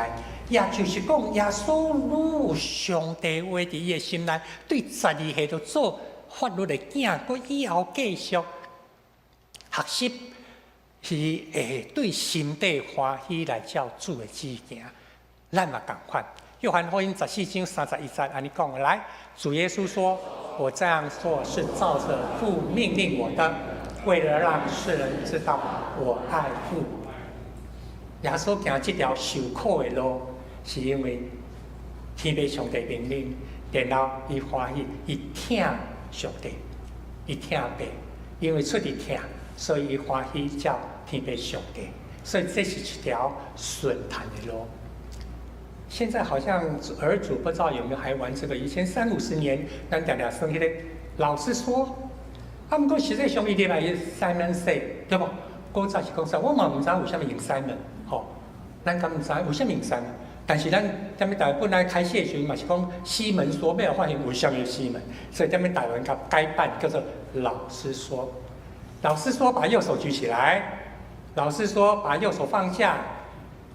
也就是讲，耶稣如上帝话伫伊的心内，对12岁就做法律的囝，佮以后继续。学习是会对心底欢喜来照主的旨意行，咱嘛同款。约翰福音14章31节，安尼讲来，主耶稣说：“我这样做是照着父命令我的，为了让世人知道我爱父。”耶稣行这条受苦的路，是因为天父上帝命令，然后伊欢喜，伊听上帝，伊听爸，因为出伫听。所以欢喜叫天父上帝，所以这是一条顺坦的路。现在好像儿主不知道有没有还玩这个？以前30-50年，咱常常生迄个老师说，啊，不过实际上伊入来 Simon say， 对不？古早是讲啥？我嘛唔知有啥物用 Simon， 吼，咱敢唔知有啥物用 Simon？ 但是咱踮咧台湾本来开始的时候嘛是讲西门说，要发现有啥物西门，所以踮咧台湾甲改版叫做老师说。老师说：“把右手举起来。”老师说：“把右手放下。”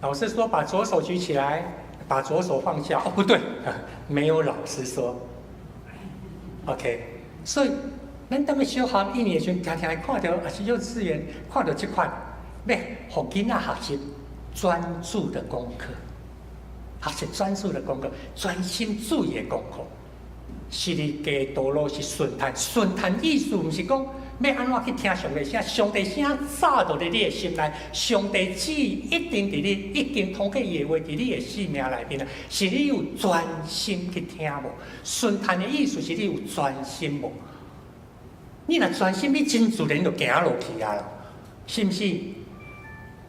老师说：“把左手举起来，把左手放下。”哦，不对，没有老师说。OK， 所以咱踮咧小学1年的时候，常常会看到，也是幼稚园看到这款，要互囡仔学习专注的功课，学习专注的功课，专心注意的功课。实力家道路是顺坦，顺坦意思毋是讲。要安怎去听上帝声？上帝声早就伫你的心内，上帝旨意一定伫你，已经通过伊的话伫你的生命内面啊。是你有专心去听无？顺坦的意思是你有专心无？你若专心，你真自然就行落去啊，是毋是？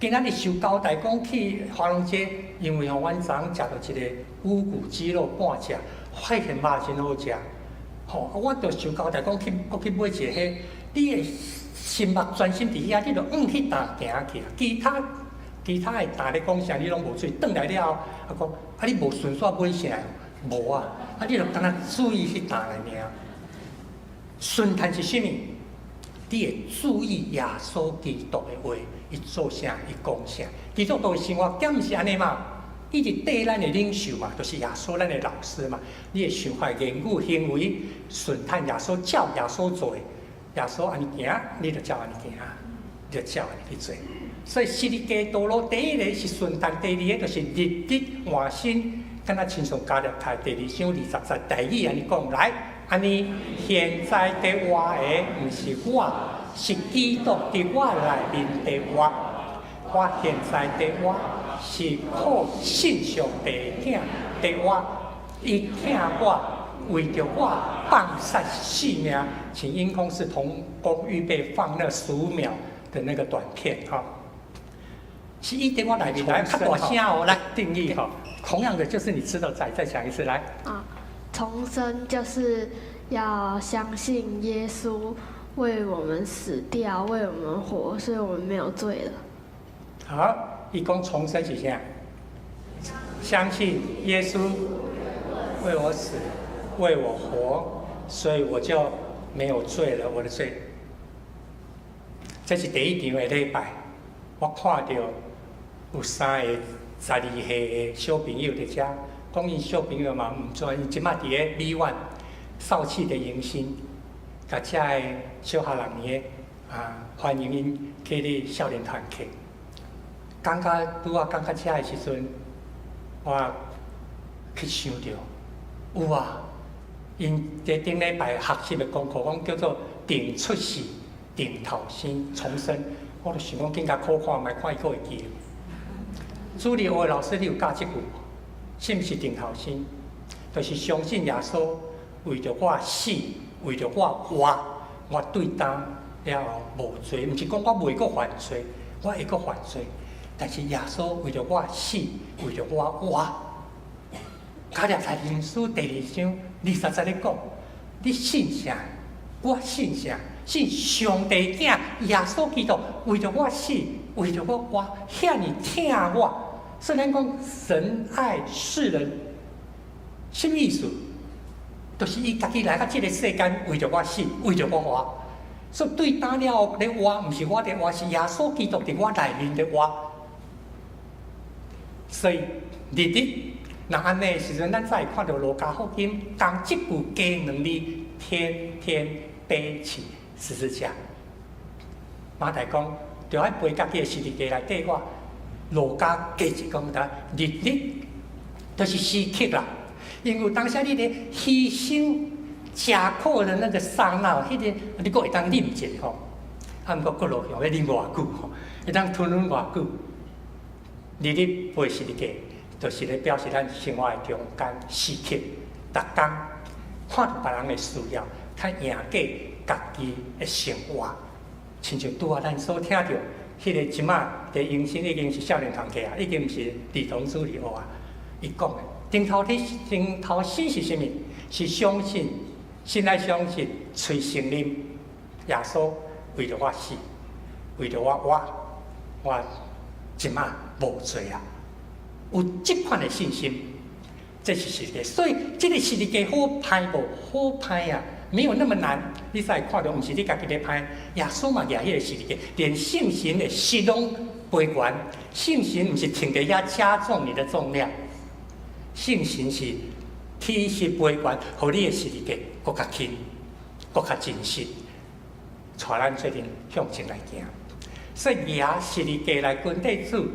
今仔日受交代讲去华龙街，因为阮昨昏食到一个乌骨鸡肉半只，海鲜肉真好食。吼，我就受交代讲去买一个迄。你的心目专心伫遐，你就去搭行去。其他的搭咧讲啥，你拢无注意。转来了后，讲你无顺续买啥？无啊，你就干那注意去搭来尔。顺坦是啥物？你会注意耶稣基督的话，伊做啥，伊讲啥。基督徒的生活，敢毋是安尼嘛？一直缀咱的领袖嘛，就是耶稣咱的老师嘛。你的想法、言语、行为，顺坦耶稣照耶稣做的。耶稣安尼行，你就照安尼行，你就照安尼去做。所以实力家道路，第一个是顺坦，第二个就是日日换新，敢若亲像加勒泰第2章20节台语安尼讲来，安尼现在伫活的毋是我，是基督伫我内面伫活。我现在伫活，是靠信上帝的囝伫活，伊疼我，为着我放下性命。请音控室同工预备放那15秒的那个短片哈。是一点我来面来，较大声哦，来定义哈。同样的就是你知道再讲一次来。重生就是要相信耶稣为我们死掉，为我们活，所以我们没有罪了。好，一共重生是啥？相信耶稣为我死，为我活，所以我就没有罪了，我的罪。这是第1场的礼拜，我看到有3个12岁的小朋友伫遮，讲因小朋友嘛毋知，因即马伫咧美院少气的迎新，甲遮个小学人呢欢迎因去咧少年团契。感觉拄啊，感觉遮的时阵，我去想着，有啊，因伫顶礼拜学习的功课，讲叫做定出世、定头生、重生，我就想讲紧甲考看，卖看伊个会记。主日学的老师，你有教即句，是毋是定头生？就是相信耶稣为着我死，为着我活，我对当了后无罪，毋是讲我袂阁犯罪，我会阁犯罪，但是耶稣为着我死，为着我活。加勒泰人书第2章20节咧讲，你信啥？我信啥？信上帝囝耶稣基督为着我死，为着我活，遐尼疼我。虽然讲神爱世人，什么意思？就是伊家己来到这个世间，为着我死，为着我活。所以对打了后咧活，毋是我伫活，是耶稣基督伫我内面伫活。所以日日若安尼时阵，咱才会看到路加福音讲即句加2字，天天背起十字架。马太讲，着爱背家己的十字架来缀我。路加加一讲的，日日都是时刻啦，因为当下你咧牺牲吃苦的那个刹那，迄个你阁会当啉者吼，毋过阁落用要啉偌久吼，会当吞忍偌久。日日背十字架，就是咧表示咱生活的中间时刻，逐工看到别人的需要，较赢过家己的生活，亲像拄啊咱所听到。迄个即马伫迎新已经是少年团契啊，已经毋是儿童主日学啊。伊讲的顶头先是啥物？是相信，先来相信，催承认耶稣为着我死，为着我即马无罪啊。有即款的信心，这是十字架。所以这个十字架好歹无？好歹啊！没有那么难，你才会看到，毋是你家己咧歹，耶稣嘛举迄个十字架，连圣神的膝拢背悬。圣神毋是停在遐加重你的重量，圣神是体式背悬，互你的十字架搁较轻，搁较真实，带咱做阵向前来行。所以举十字架来跟对主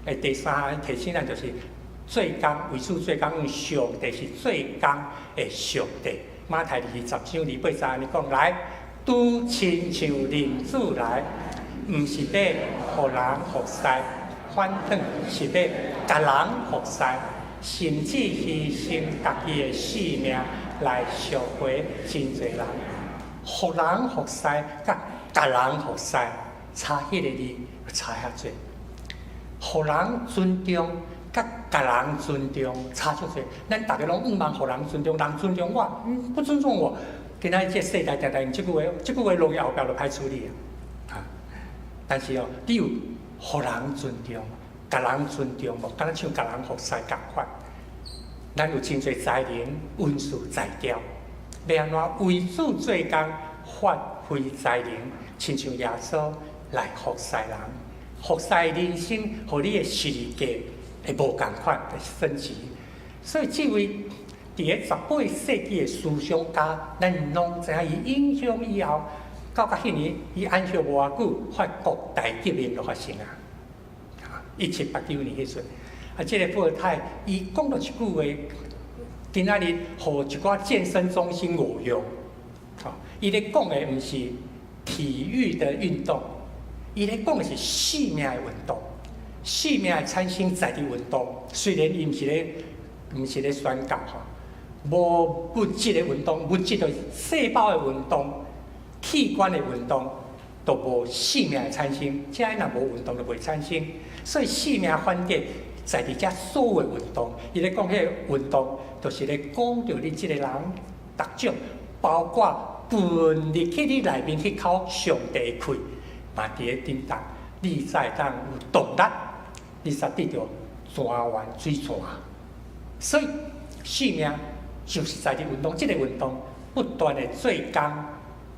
的第3项提醒咱，就是做工为主做工，用上帝是做工的上帝。马太20章28节安尼讲来，拄亲像人子来，毋是要互人服侍，反正是要甲人服侍，甚至牺牲家己的性命来赎回真侪人。互人服侍，甲人服侍，差迄个字差遐济。互人尊重。甲人尊重差足多，咱大家拢毋茫互人尊重，人尊重我，不尊重我，今仔这世代用即句话落去后壁就歹处理啊。但是哦，你有互人尊重，甲人尊重无？敢若像甲人服侍共款，咱有真侪才能、温顺才调，要安怎为主做工，发挥才能，亲像耶稣来服侍人，服侍人生，互你的十字架。会无共款的升级，所以这位伫个18世纪的思想家，咱拢知影伊影响以后，到迄年伊安息偌久，法国大革命就发生啊！1789年迄阵，这个富二代伊讲到一句话，今仔日互一寡健身中心误用。伊咧讲的毋是体育的运动，伊咧讲的是生命的运动。生命的产生在伫运动，虽然伊毋是咧宣告无物质的运动，物质的细胞的运动、器官的运动，都无生命的产生。这若无运动，就袂产生。所以生命反正在伫遮所有的运动，伊咧讲迄个运动，就是咧讲着你即个人逐种，包括分入去你内面迄口上帝开，嘛伫咧顶当，你才当有动力，你才得到泉源水泉。所以生命就是在伫运动，即个运动不断的做工，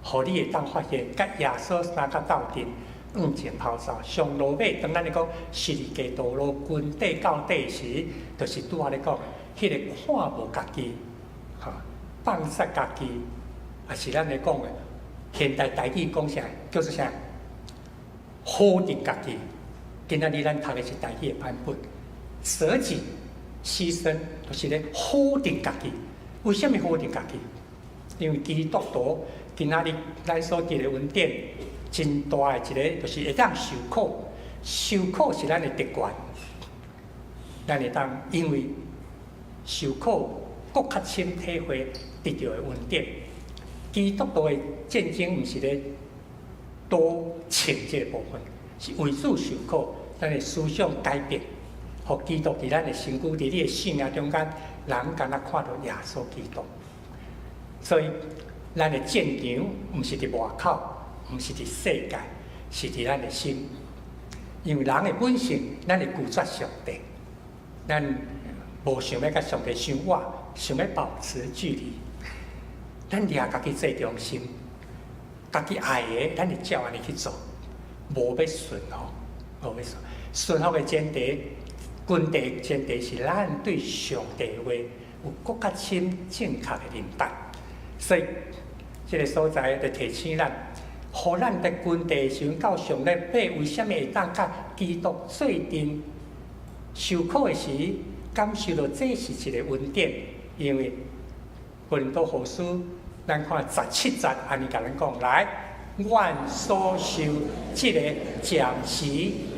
互你会当发现，甲耶稣三甲斗阵。前抛扫，上路尾，当咱咧讲十字架道路军底到底时，就是拄仔咧讲，迄个看无家己，放杀家己，也是咱咧讲的现代台语讲啥，叫做啥？否定家己。今仔日咱读的是台语的版本，舍己牺牲，就是咧否定家己。为什么否定家己？因为基督徒今仔日咱所记的恩典。真大的一个，就是会当受苦，受苦是咱的特权，咱会当因为受苦，更较深体会得到的恩典。基督徒的战争，毋是咧多情这个部分，是为主受苦，咱的思想改变，互基督伫咱的身躯，伫你的生命中间，人敢若看到耶稣基督。所以，咱的战场毋是伫外口。毋是伫世界，是伫咱的心。因为人的本性，咱会拒绝上帝，咱无想要甲上帝相活，想要保持距离。咱掠家己最中心，家己爱的，咱会照安尼去做，无要顺服，无要顺服的前提，根底前提是咱对上帝的话有更较深正确的明白。所以，这个所在就提醒咱。互咱在军地时阵，到上帝尾，为什么会当甲基督做阵受苦的时，感受到这是一个恩典？因为哥林多后书，咱看17节，安尼甲咱讲，来，阮所受这个暂时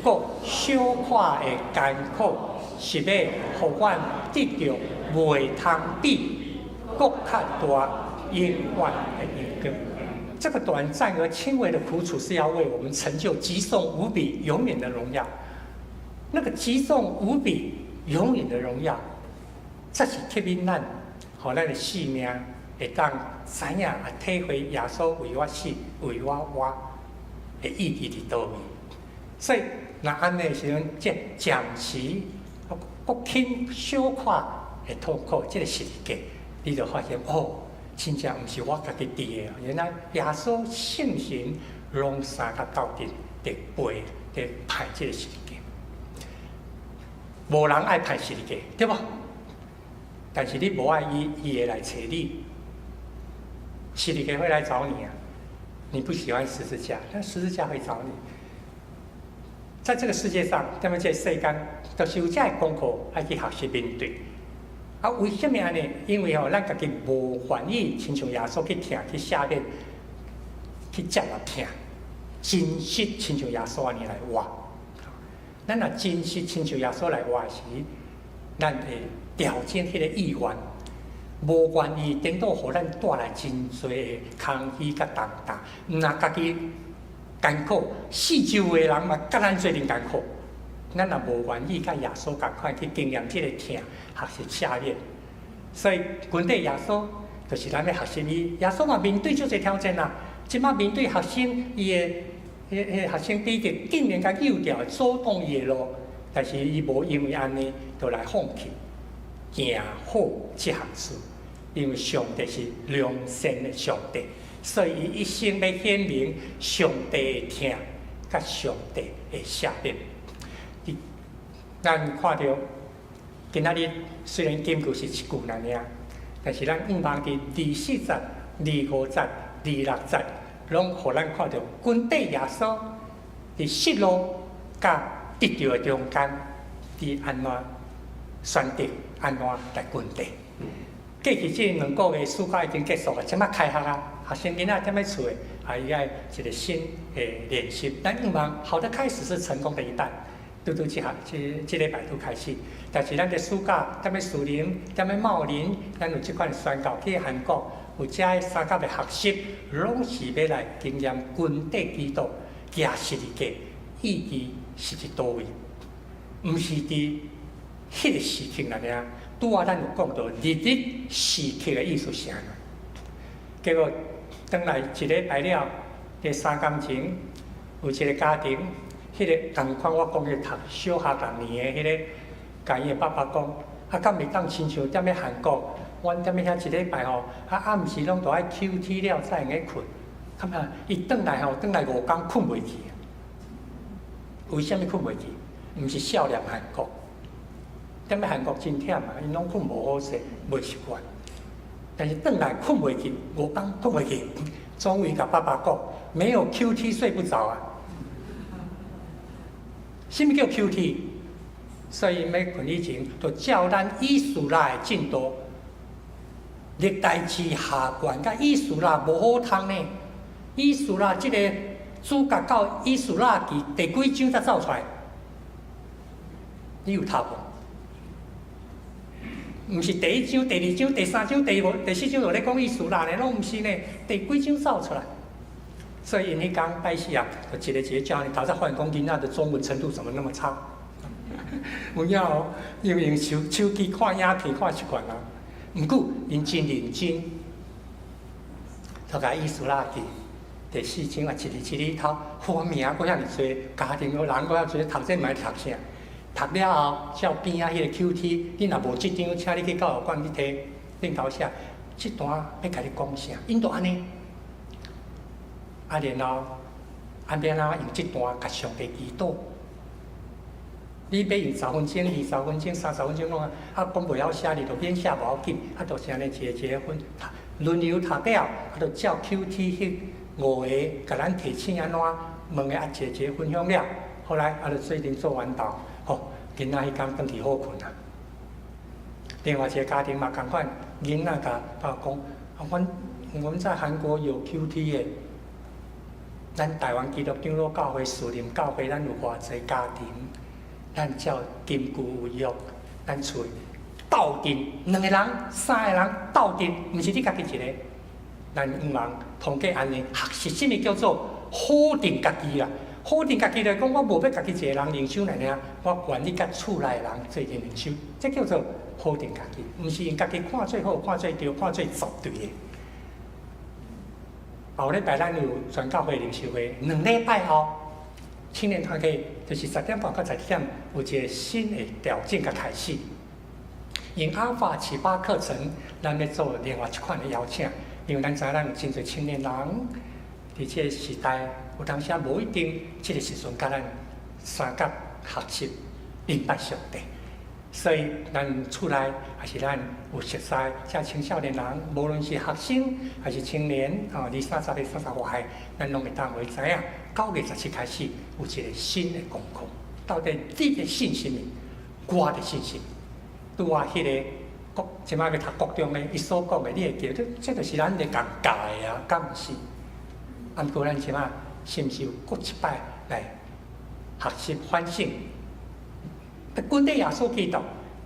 搁小可的艰苦，是要互阮得到袂通比搁较大永远的荣光。这个短暂而轻微的苦楚，是要为我们成就极重无比、永远的荣耀。那个极重无比、永远的荣耀，这是吸引咱，互咱的生命会当知影啊，体会耶稣为我死、为我活的意义伫倒位。所以，若安尼时阵，即暂时国轻小可的痛苦，这个世界，你就发现哦。真正毋是我家己伫的，原来耶稣圣神拢三甲斗阵，伫背伫派这个世界。无人爱派世界，对无？但是你无爱伊，伊会来找你。世界会来找你啊！你不喜欢十字架，但十字架会找你。在这个世界上，这么这世间，都是有这个功课爱去学习面对。啊，为什么安尼？因为咱家己无愿意，亲像耶稣去听、去下面、去接纳听，真实亲像耶稣安尼来活。咱若真实亲像耶稣来活时，咱会调整迄个意愿，无愿意颠倒，互咱带来真侪的空虚甲重担。若家己艰苦，四周围人嘛，甲咱做阵艰苦。咱也无愿意甲耶稣共款去经验这个听、学习下面，所以军队耶稣就是咱要学习伊。耶稣嘛面对足侪挑战啦，即马面对学生伊的学生比较竟然甲诱调阻挡伊的路，但是伊无因为安尼就来放弃，行好这项事，因为上帝是良善的上帝，所以伊一生要显明上帝的听，甲上帝的下面。咱看到今仔日虽然金句是一句尔，但是咱毋忘伫24节、25节、26节，拢互咱看到军队耶稣伫失落甲得到的中间，伫安怎选择安怎来军地。过去这2个月暑假已经结束了，即摆开学啊，学生囡仔踮咧厝诶，伊爱一个新诶练习。咱希望好的开始是成功的一半。拄这礼拜拄开始，但是咱伫暑假踮咧树林、踮咧茂林，咱有即款宣告去韩国，有遮个3甲的学习，拢是要来经验军地基督行十字架，意义是伫倒位，毋是伫迄个时刻内底。拄啊，咱有讲到日时刻的意思是安怎？结果转来一礼拜了，第3天前有一个家庭。迄个同款，我讲迄读小学6年的迄个，甲伊的爸爸讲，敢袂当亲像踮咧韩国，阮踮咧遐一礼拜吼，暗时拢着爱 QT 了才用个困，看嘛，伊转来5天困袂去。为什么困袂去？毋是少年韩国，踮咧韩国真忝嘛，因拢困无好势，袂习惯。但是转来困袂去，5天困袂去，终于甲爸爸讲，没有 QT 睡不着啊。什么叫 QT？ 所以要困以前，就照咱以斯拉的进度，历代志下卷甲以斯拉无好通呢。以斯拉这个主角到以斯拉记第几章才走出来？你有读无？毋是第1章、第2章、第3章、第4章就咧讲以斯拉呢，拢毋是呢。第几章走出来？所以因迄天拜四啊，就一个教你，头先发现讲囡仔的中文程度怎么那么差？有影哦，用手机看影片看习惯啊。毋过因真认真，就甲以斯拉记第4章啊，一字里头，花名佫遐尼侪，家庭个人佫遐侪，读这毋爱读啥？读了后，照边啊迄个 QT， 你若无即张，请你去教育馆去摕，顶头写，即段要甲你讲啥？因都安尼。然后安怎用这段甲上帝祈祷？你要用10分钟、20分钟、30分钟拢讲袂晓写，你就免写无要紧，就是安尼一个分，轮流读了，就照 QT 迄5个，甲咱提醒安怎问个一个分享了，后来就最近做完道，囡仔迄天转去好困啊。另外一个家庭嘛同款，囡仔甲爸讲，我们在韩国有 QT 的。咱台湾基督长老教会、树林教会，咱有偌济家庭，咱照金句为约，咱厝斗阵2个人、3个人斗阵，毋是你家己一个。咱希望通过安尼学习，什么叫做否定家己啦？否定家己来讲，我无要家己一个人灵修来尔，我愿意甲厝内人做阵灵修，这叫做否定家己，毋是用家己看最好、看最对、看最绝对的。后礼拜咱有全教会灵修会，2礼拜后，青年团契就是10点半到12点，有一个新的条件甲开始。用阿法7、8课程，咱要做另外一款的邀请，因为咱知影咱有真侪青年人，伫这个时代，有当时无一定，这个时阵甲咱相甲学习明白上帝。所以，咱厝内还是咱有熟悉遮青少年人，无论是学生还是青年，20、30岁、30外，咱拢会当会知影。9月17开始有一个新的功课，到底你的信心，我的信心，拄啊，迄个即摆要读国中的，伊所讲的，你会记得，这就是咱咧共教的啊，敢毋是？毋过咱即摆是毋是有过一摆来学习反省？军队耶稣基督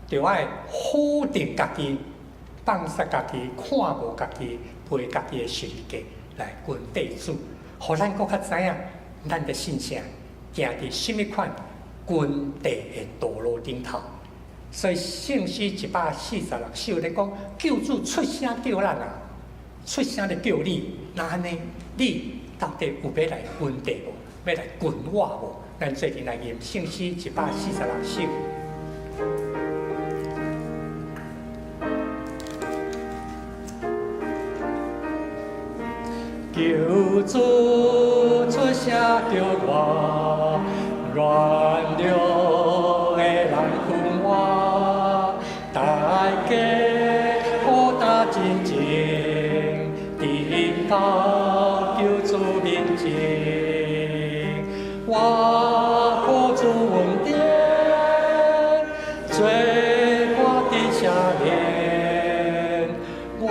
就爱否定家己、放杀家己、看无家己、背家己的十字架来军队主，互咱更较知影咱的信仰行伫什么款军队的道路顶头。所以圣诗146首咧讲，救主出声叫咱啊，出声咧叫你，那安尼你到底有要来军队无？要来军我无？咱最近来念圣诗146首。救主出声叫我，软弱的人困我，大家好打真情，低头救主面前，我靠主恩典，最赦免，我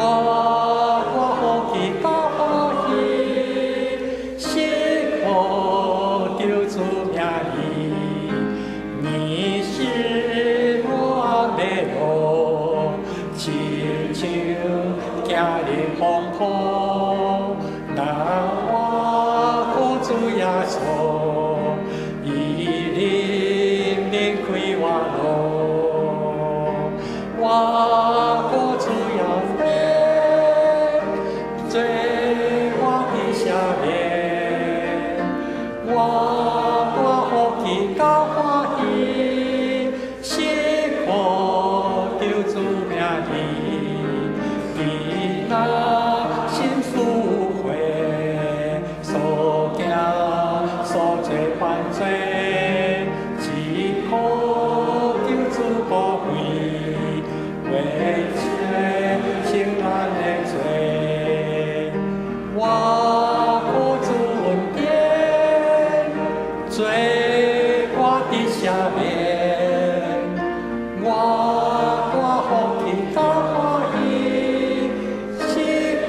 好奇甲欢喜，幸福救主名义，你是我的路，亲像行入风波，但我靠主耶稣，伊灵免开我路，我靠主耶稣，罪我的赦免，我好奇甲欢喜，幸福救主名义，伊那心赎回，所惊所罪犯罪，只可救主宝贵，为罪承咱的罪，我靠主恩典，罪我的赦免，我好奇甲欢喜，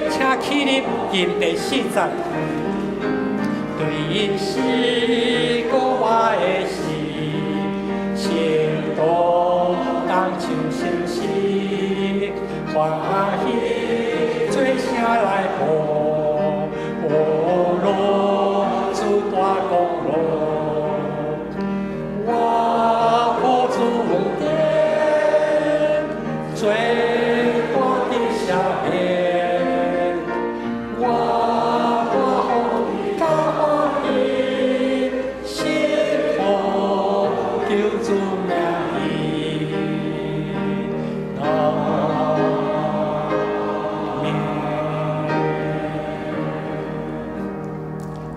请起立吟第4节。对是国我的事，行动当像星星，欢喜做声来报，路主大功劳，我靠主恩典，罪我的赦免，我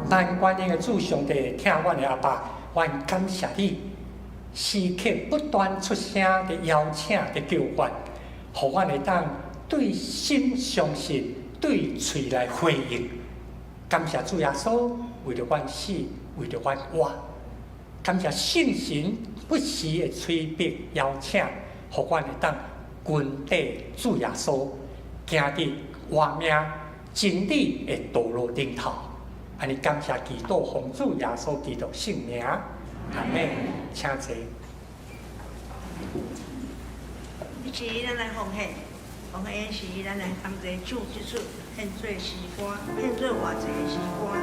咱观音的主上帝听阮的阿爸，阮感谢你，时刻不断出声的邀请的叫唤，互阮会当对心相信，对嘴来回应。感谢主耶稣为着阮死，为着阮活。感谢圣神不时的催逼邀请，互阮会当跟底主耶稣，行伫活命真理的道路顶头。安尼感谢祈祷奉主耶稣基督圣名，阿门。请坐。以前咱来奉献，奉献时咱来同齐主之主献做诗歌，献做偌济的诗歌。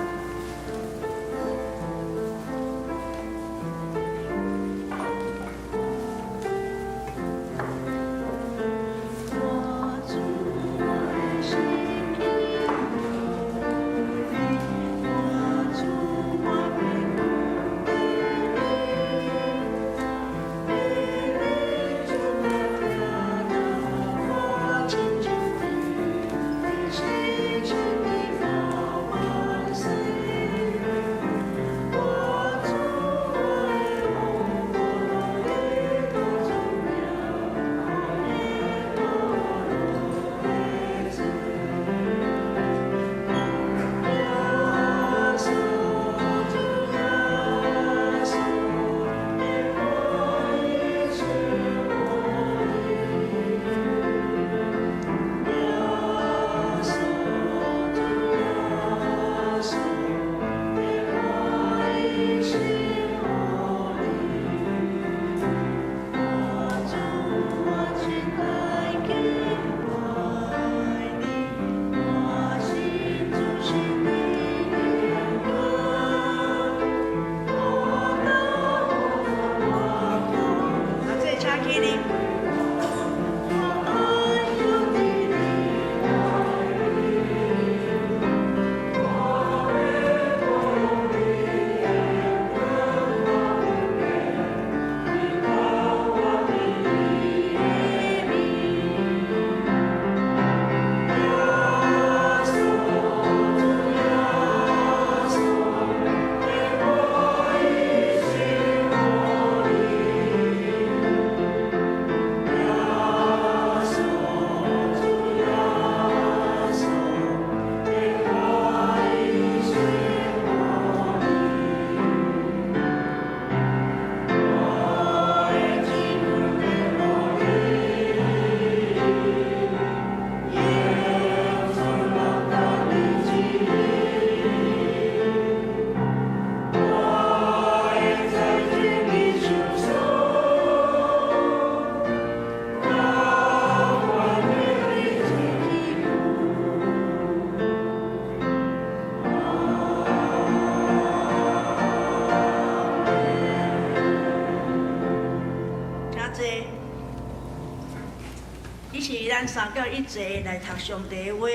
伊是咱三教一齐来读上帝的话，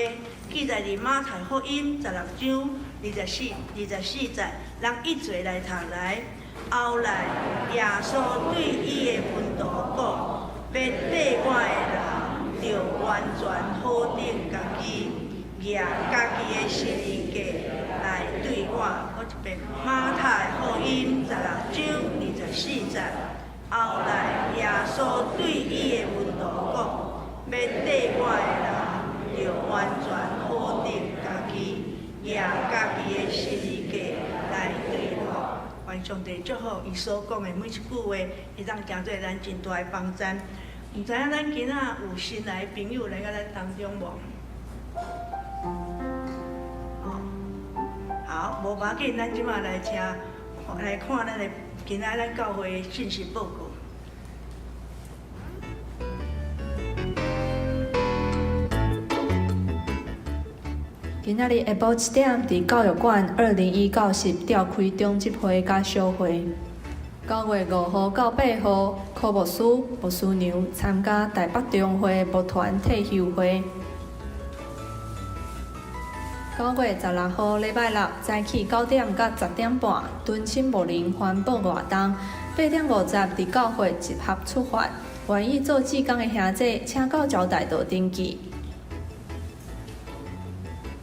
记载伫马太福音16章24节，咱一齐来读来。后来，耶稣对伊的门徒讲：要缀我的人，就完全否定家己，拿家己的十字架来对我。我一遍，马太福音16章24节。后来，耶稣对伊的门徒讲：要缀我的人，就完全否定家己，拿家己的十字架来对我。愿上帝祝福伊所讲的每一句话，会当行做咱真大的帮助。毋知影咱今仔有新来的朋友来到咱当中无？好，无要紧，咱即马来听来看咱的今仔咱教会的信息报告。今仔日下晡1點，伫教育館2019-10召開中級會甲小會。9月5號到8號，科牧師、牧師娘參加台北中會牧團退休會。9月16號禮拜六早起9點到10點半，敦親牧靈環保活動。8點50伫教會集合出發。願意做志工的兄弟，請到招待道登記。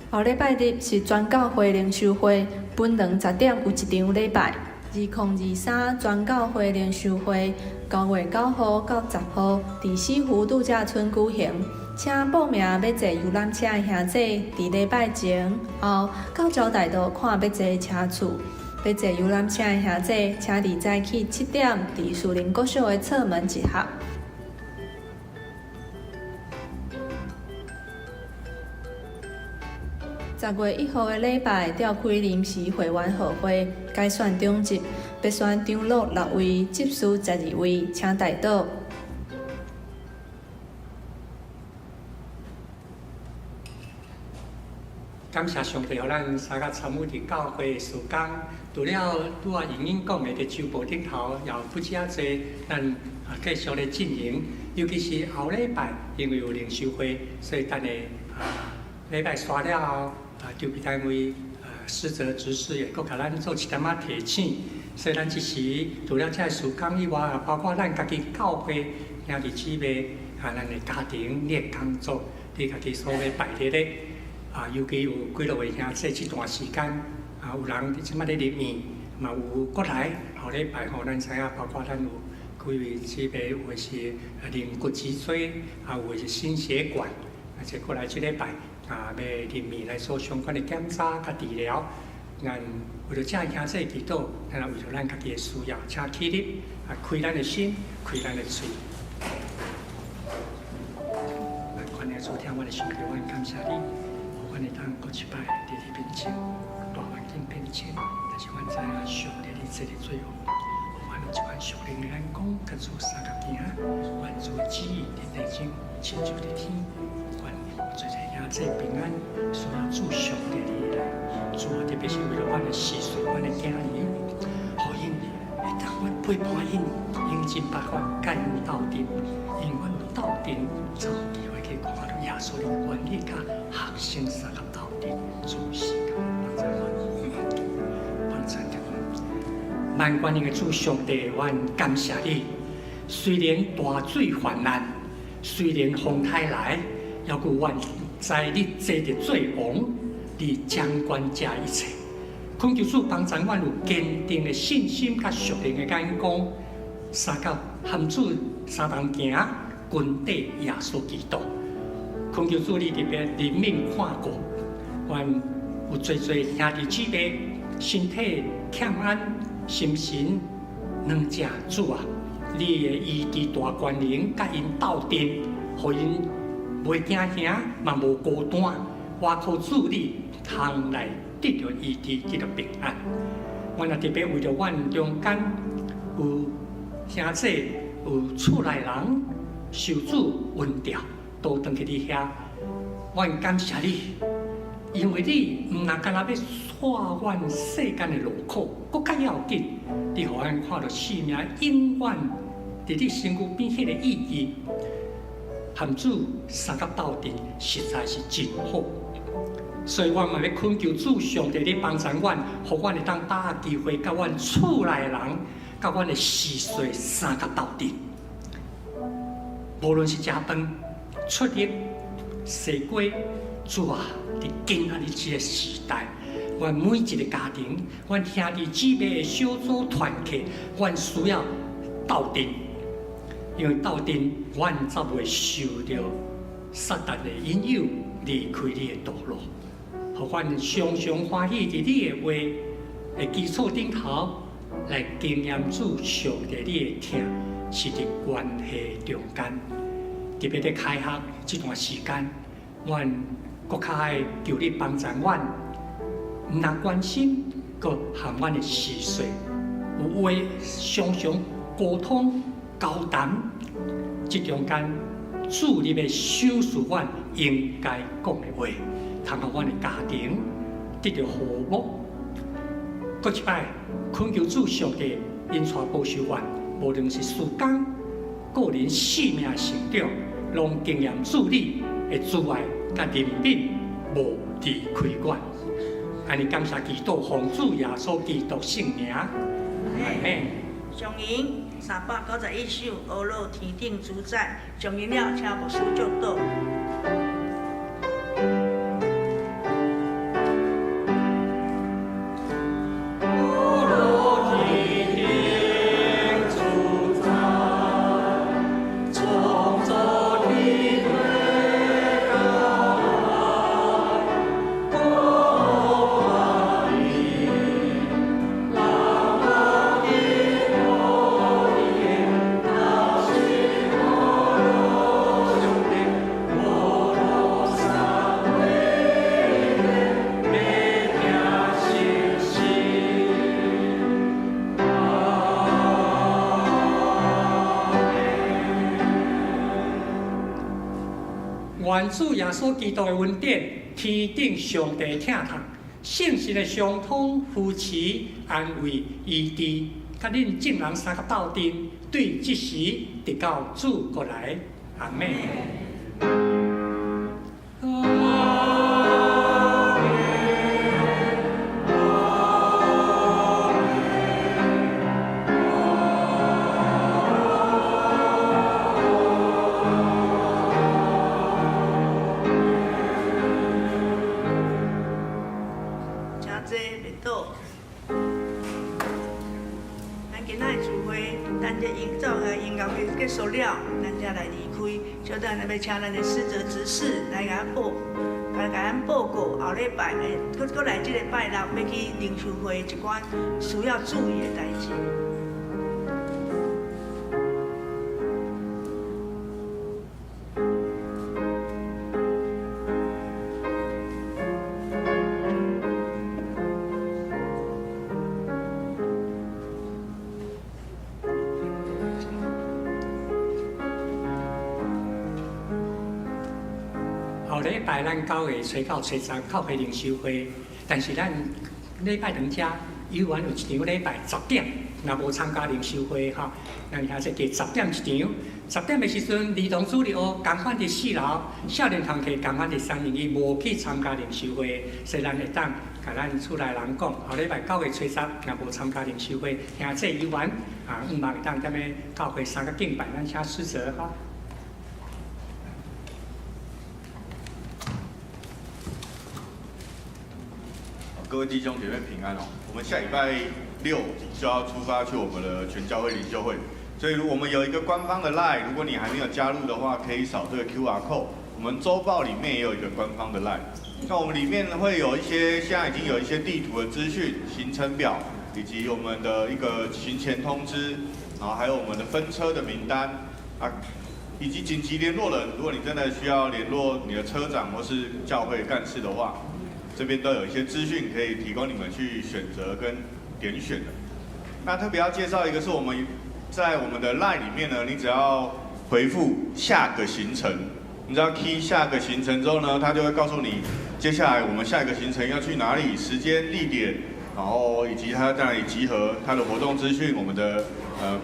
後禮拜日是全教會靈修會，本堂10點有一場禮拜。2023全教會靈修會9月9號到10號伫西湖度假村舉行，請報名要坐遊覽車的兄弟，伫禮拜前後到招待道看要坐車次。要坐遊覽車的兄弟，請伫早起7點伫樹林國小的側門集合。10月1號的禮拜召開臨時會員號會，改選中級，要選長老6位，執事12位，請代禱。感謝上帝，予咱三個參與佇教會的事工，除了拄啊盈盈講的佇週報頂頭，也有不止啊濟，咱繼續咧進行。尤其是後禮拜，因為有靈修會，所以等下禮拜刷了後。籌備單位師責執事也閣甲咱做一點仔提醒，所以咱即時除了這事工以外，包括咱家己教會兄弟姊妹咱的家庭列工作，你家己所要排列咧尤其有幾落位兄弟這段時間有人即擺咧入院，嘛有過來後禮拜吼，咱知影包括咱有幾位姊妹有的是靈骨脊椎，有的是心血管，而且過來即禮拜。要入院來做相關的檢查甲治療，咱為了這兄弟祈禱，咱為了咱家己的需要，請起立，開咱的心，開咱的嘴。願你主聽我的上帝，我感謝你，願你當過一擺在你面前，大環境變遷，但是阮知影上帝你這裡最好，願有一款屬靈的眼光，甲主三角鏡，願主的旨意佇地上，親像佇天。最最兄弟平安，需要主上帝的來，主啊，特別是為了阮的4歲，阮的囝兒，互因會當阮陪伴因，用盡辦法甲因鬥陣，因阮有鬥陣，才有機會去看到耶穌的原理甲學生三個鬥陣，主是幫助阮，幫助阮。萬關的主上帝，阮感謝你。雖然大水泛濫，雖然風颱來。要顧願在你坐着做王，你掌管這一切。懇求主幫助阮有堅定的信心甲屬靈的眼光，三到含主三同行，軍隊耶穌基督。懇求主你特別憐憫看顧，願有濟兄弟姊妹身體欠安，心神軟弱主啊，你的醫治大權能甲因鬥陣，互因。袂驚嚇，嘛無孤單，我靠主你通來得到醫治，得到平安。阮也特別為着阮中間有兄弟有厝內人受主恩召，都轉去你遐。阮感謝你，因為你毋但干那要帶阮世間的路口，佫較要緊，你互咱看到生命永遠佇你身軀邊迄個意義。含主三角斗阵实在是真好。所以，我嘛要恳求主上帝咧帮助阮，互阮会当把握机会，甲阮厝内的人，甲阮的事岁三角斗阵。无论是食饭、出入、洗过，主啊，伫今仔日这个时代，阮每一个家庭，阮兄弟姊妹的小组团契，阮需要斗阵，因为斗阵，阮才袂受到撒旦的引诱，离开你的道路。互阮常常欢喜伫你的话的基础顶头，来经验主上帝你的听，是伫关系中间。特别伫开学这段时间，阮搁较爱求你帮助阮，毋但关心，搁含阮的事碎，有话常常沟通交谈。这中间，主你要修饰阮应该讲的话。通互阮的家庭得到和睦。搁一摆，恳求主上帝因带保守阮，无论是事工、个人性命成长，拢经验主你的慈爱甲怜悯，无离开阮。安尼感谢基督，奉主耶稣基督圣名，阿门。上吟391首《俄罗天顶主宰》，上吟了，请牧师祝祷。愿主耶稣基督的恩典，天顶上帝疼痛，圣神的相通扶持、安慰、医治，甲恁众人三角斗阵，对即时直到主过来，阿门。结束了，咱才来离开。小等要请咱的师者执事来甲咱报告后礼拜搁来这个拜六要去灵修会一寡需要注意的代志。后礼拜咱9月初9、初10靠会灵修会，但是咱礼拜两家有缘有一场礼拜10点，若无参加灵修会吼，咱遐说加10点一场。10点的时阵，儿童主日学共款伫4楼，少年团契共款伫301，无去参加灵修会，所以咱会当甲咱厝内人讲，后礼拜9月初10，若无参加灵修会，兄弟有缘毋茫会当踮咧教会3个敬拜，咱请师者吼。各位弟兄姐妹平安哦！我们下礼拜6就要出发去我们的全教会灵修会，所以如果我们有一个官方的 LINE， 如果你还没有加入的话，可以扫这个 QR code。我们周报里面也有一个官方的 LINE， 那我们里面会有一些，现在已经有一些地图的资讯、行程表，以及我们的一个行前通知，然后还有我们的分车的名单啊，以及紧急联络人。如果你真的需要联络你的车长或是教会干事的话，这边都有一些资讯可以提供你们去选择跟点选的。那特别要介绍一个是我们在我们的 LINE 里面呢，你只要回复下个行程，你只要 key 下个行程之后呢，它就会告诉你接下来我们下一个行程要去哪里，时间、地点，然后以及它在哪里集合，它的活动资讯，我们的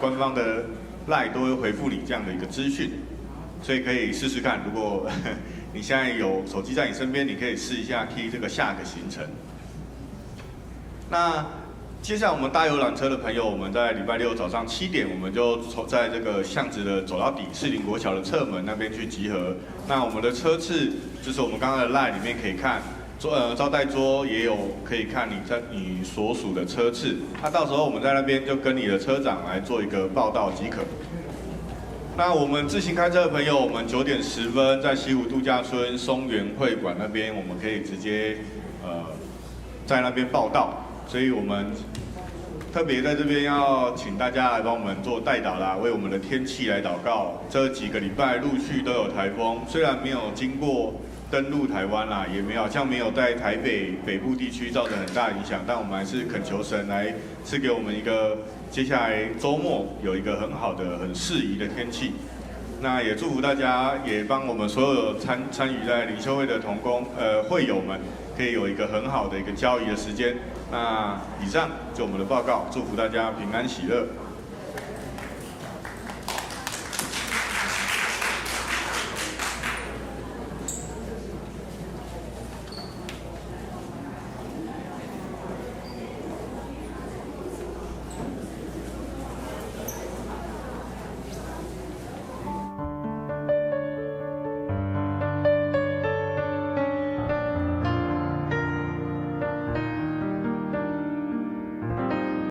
官方的 LINE 都会回复你这样的一个资讯。所以可以试试看。如果你现在有手机在你身边，你可以试一下 key 这个下个行程。那接下来我们搭游览车的朋友，我们在礼拜六早上7点，我们就在这个巷子的走到底士林国小的侧门那边去集合。那我们的车次就是我们刚刚的 line 里面可以看，招待桌也有可以看你所属的车次。那到时候我们在那边就跟你的车长来做一个报到即可。那我们自行开车的朋友，我们9点10分在西湖度假村松原会馆那边，我们可以直接在那边报到。所以我们特别在这边要请大家来帮我们做代祷啦，为我们的天气来祷告。这几个礼拜陆续都有台风，虽然没有经过登陆台湾啦，也没有像没有在台北北部地区造成很大影响，但我们还是恳求神来赐给我们一个接下来周末有一个很好的、很适宜的天气。那也祝福大家，也帮我们所有参与在灵修会的会友们，可以有一个很好的一个交易的时间。那以上就我们的报告，祝福大家平安喜乐。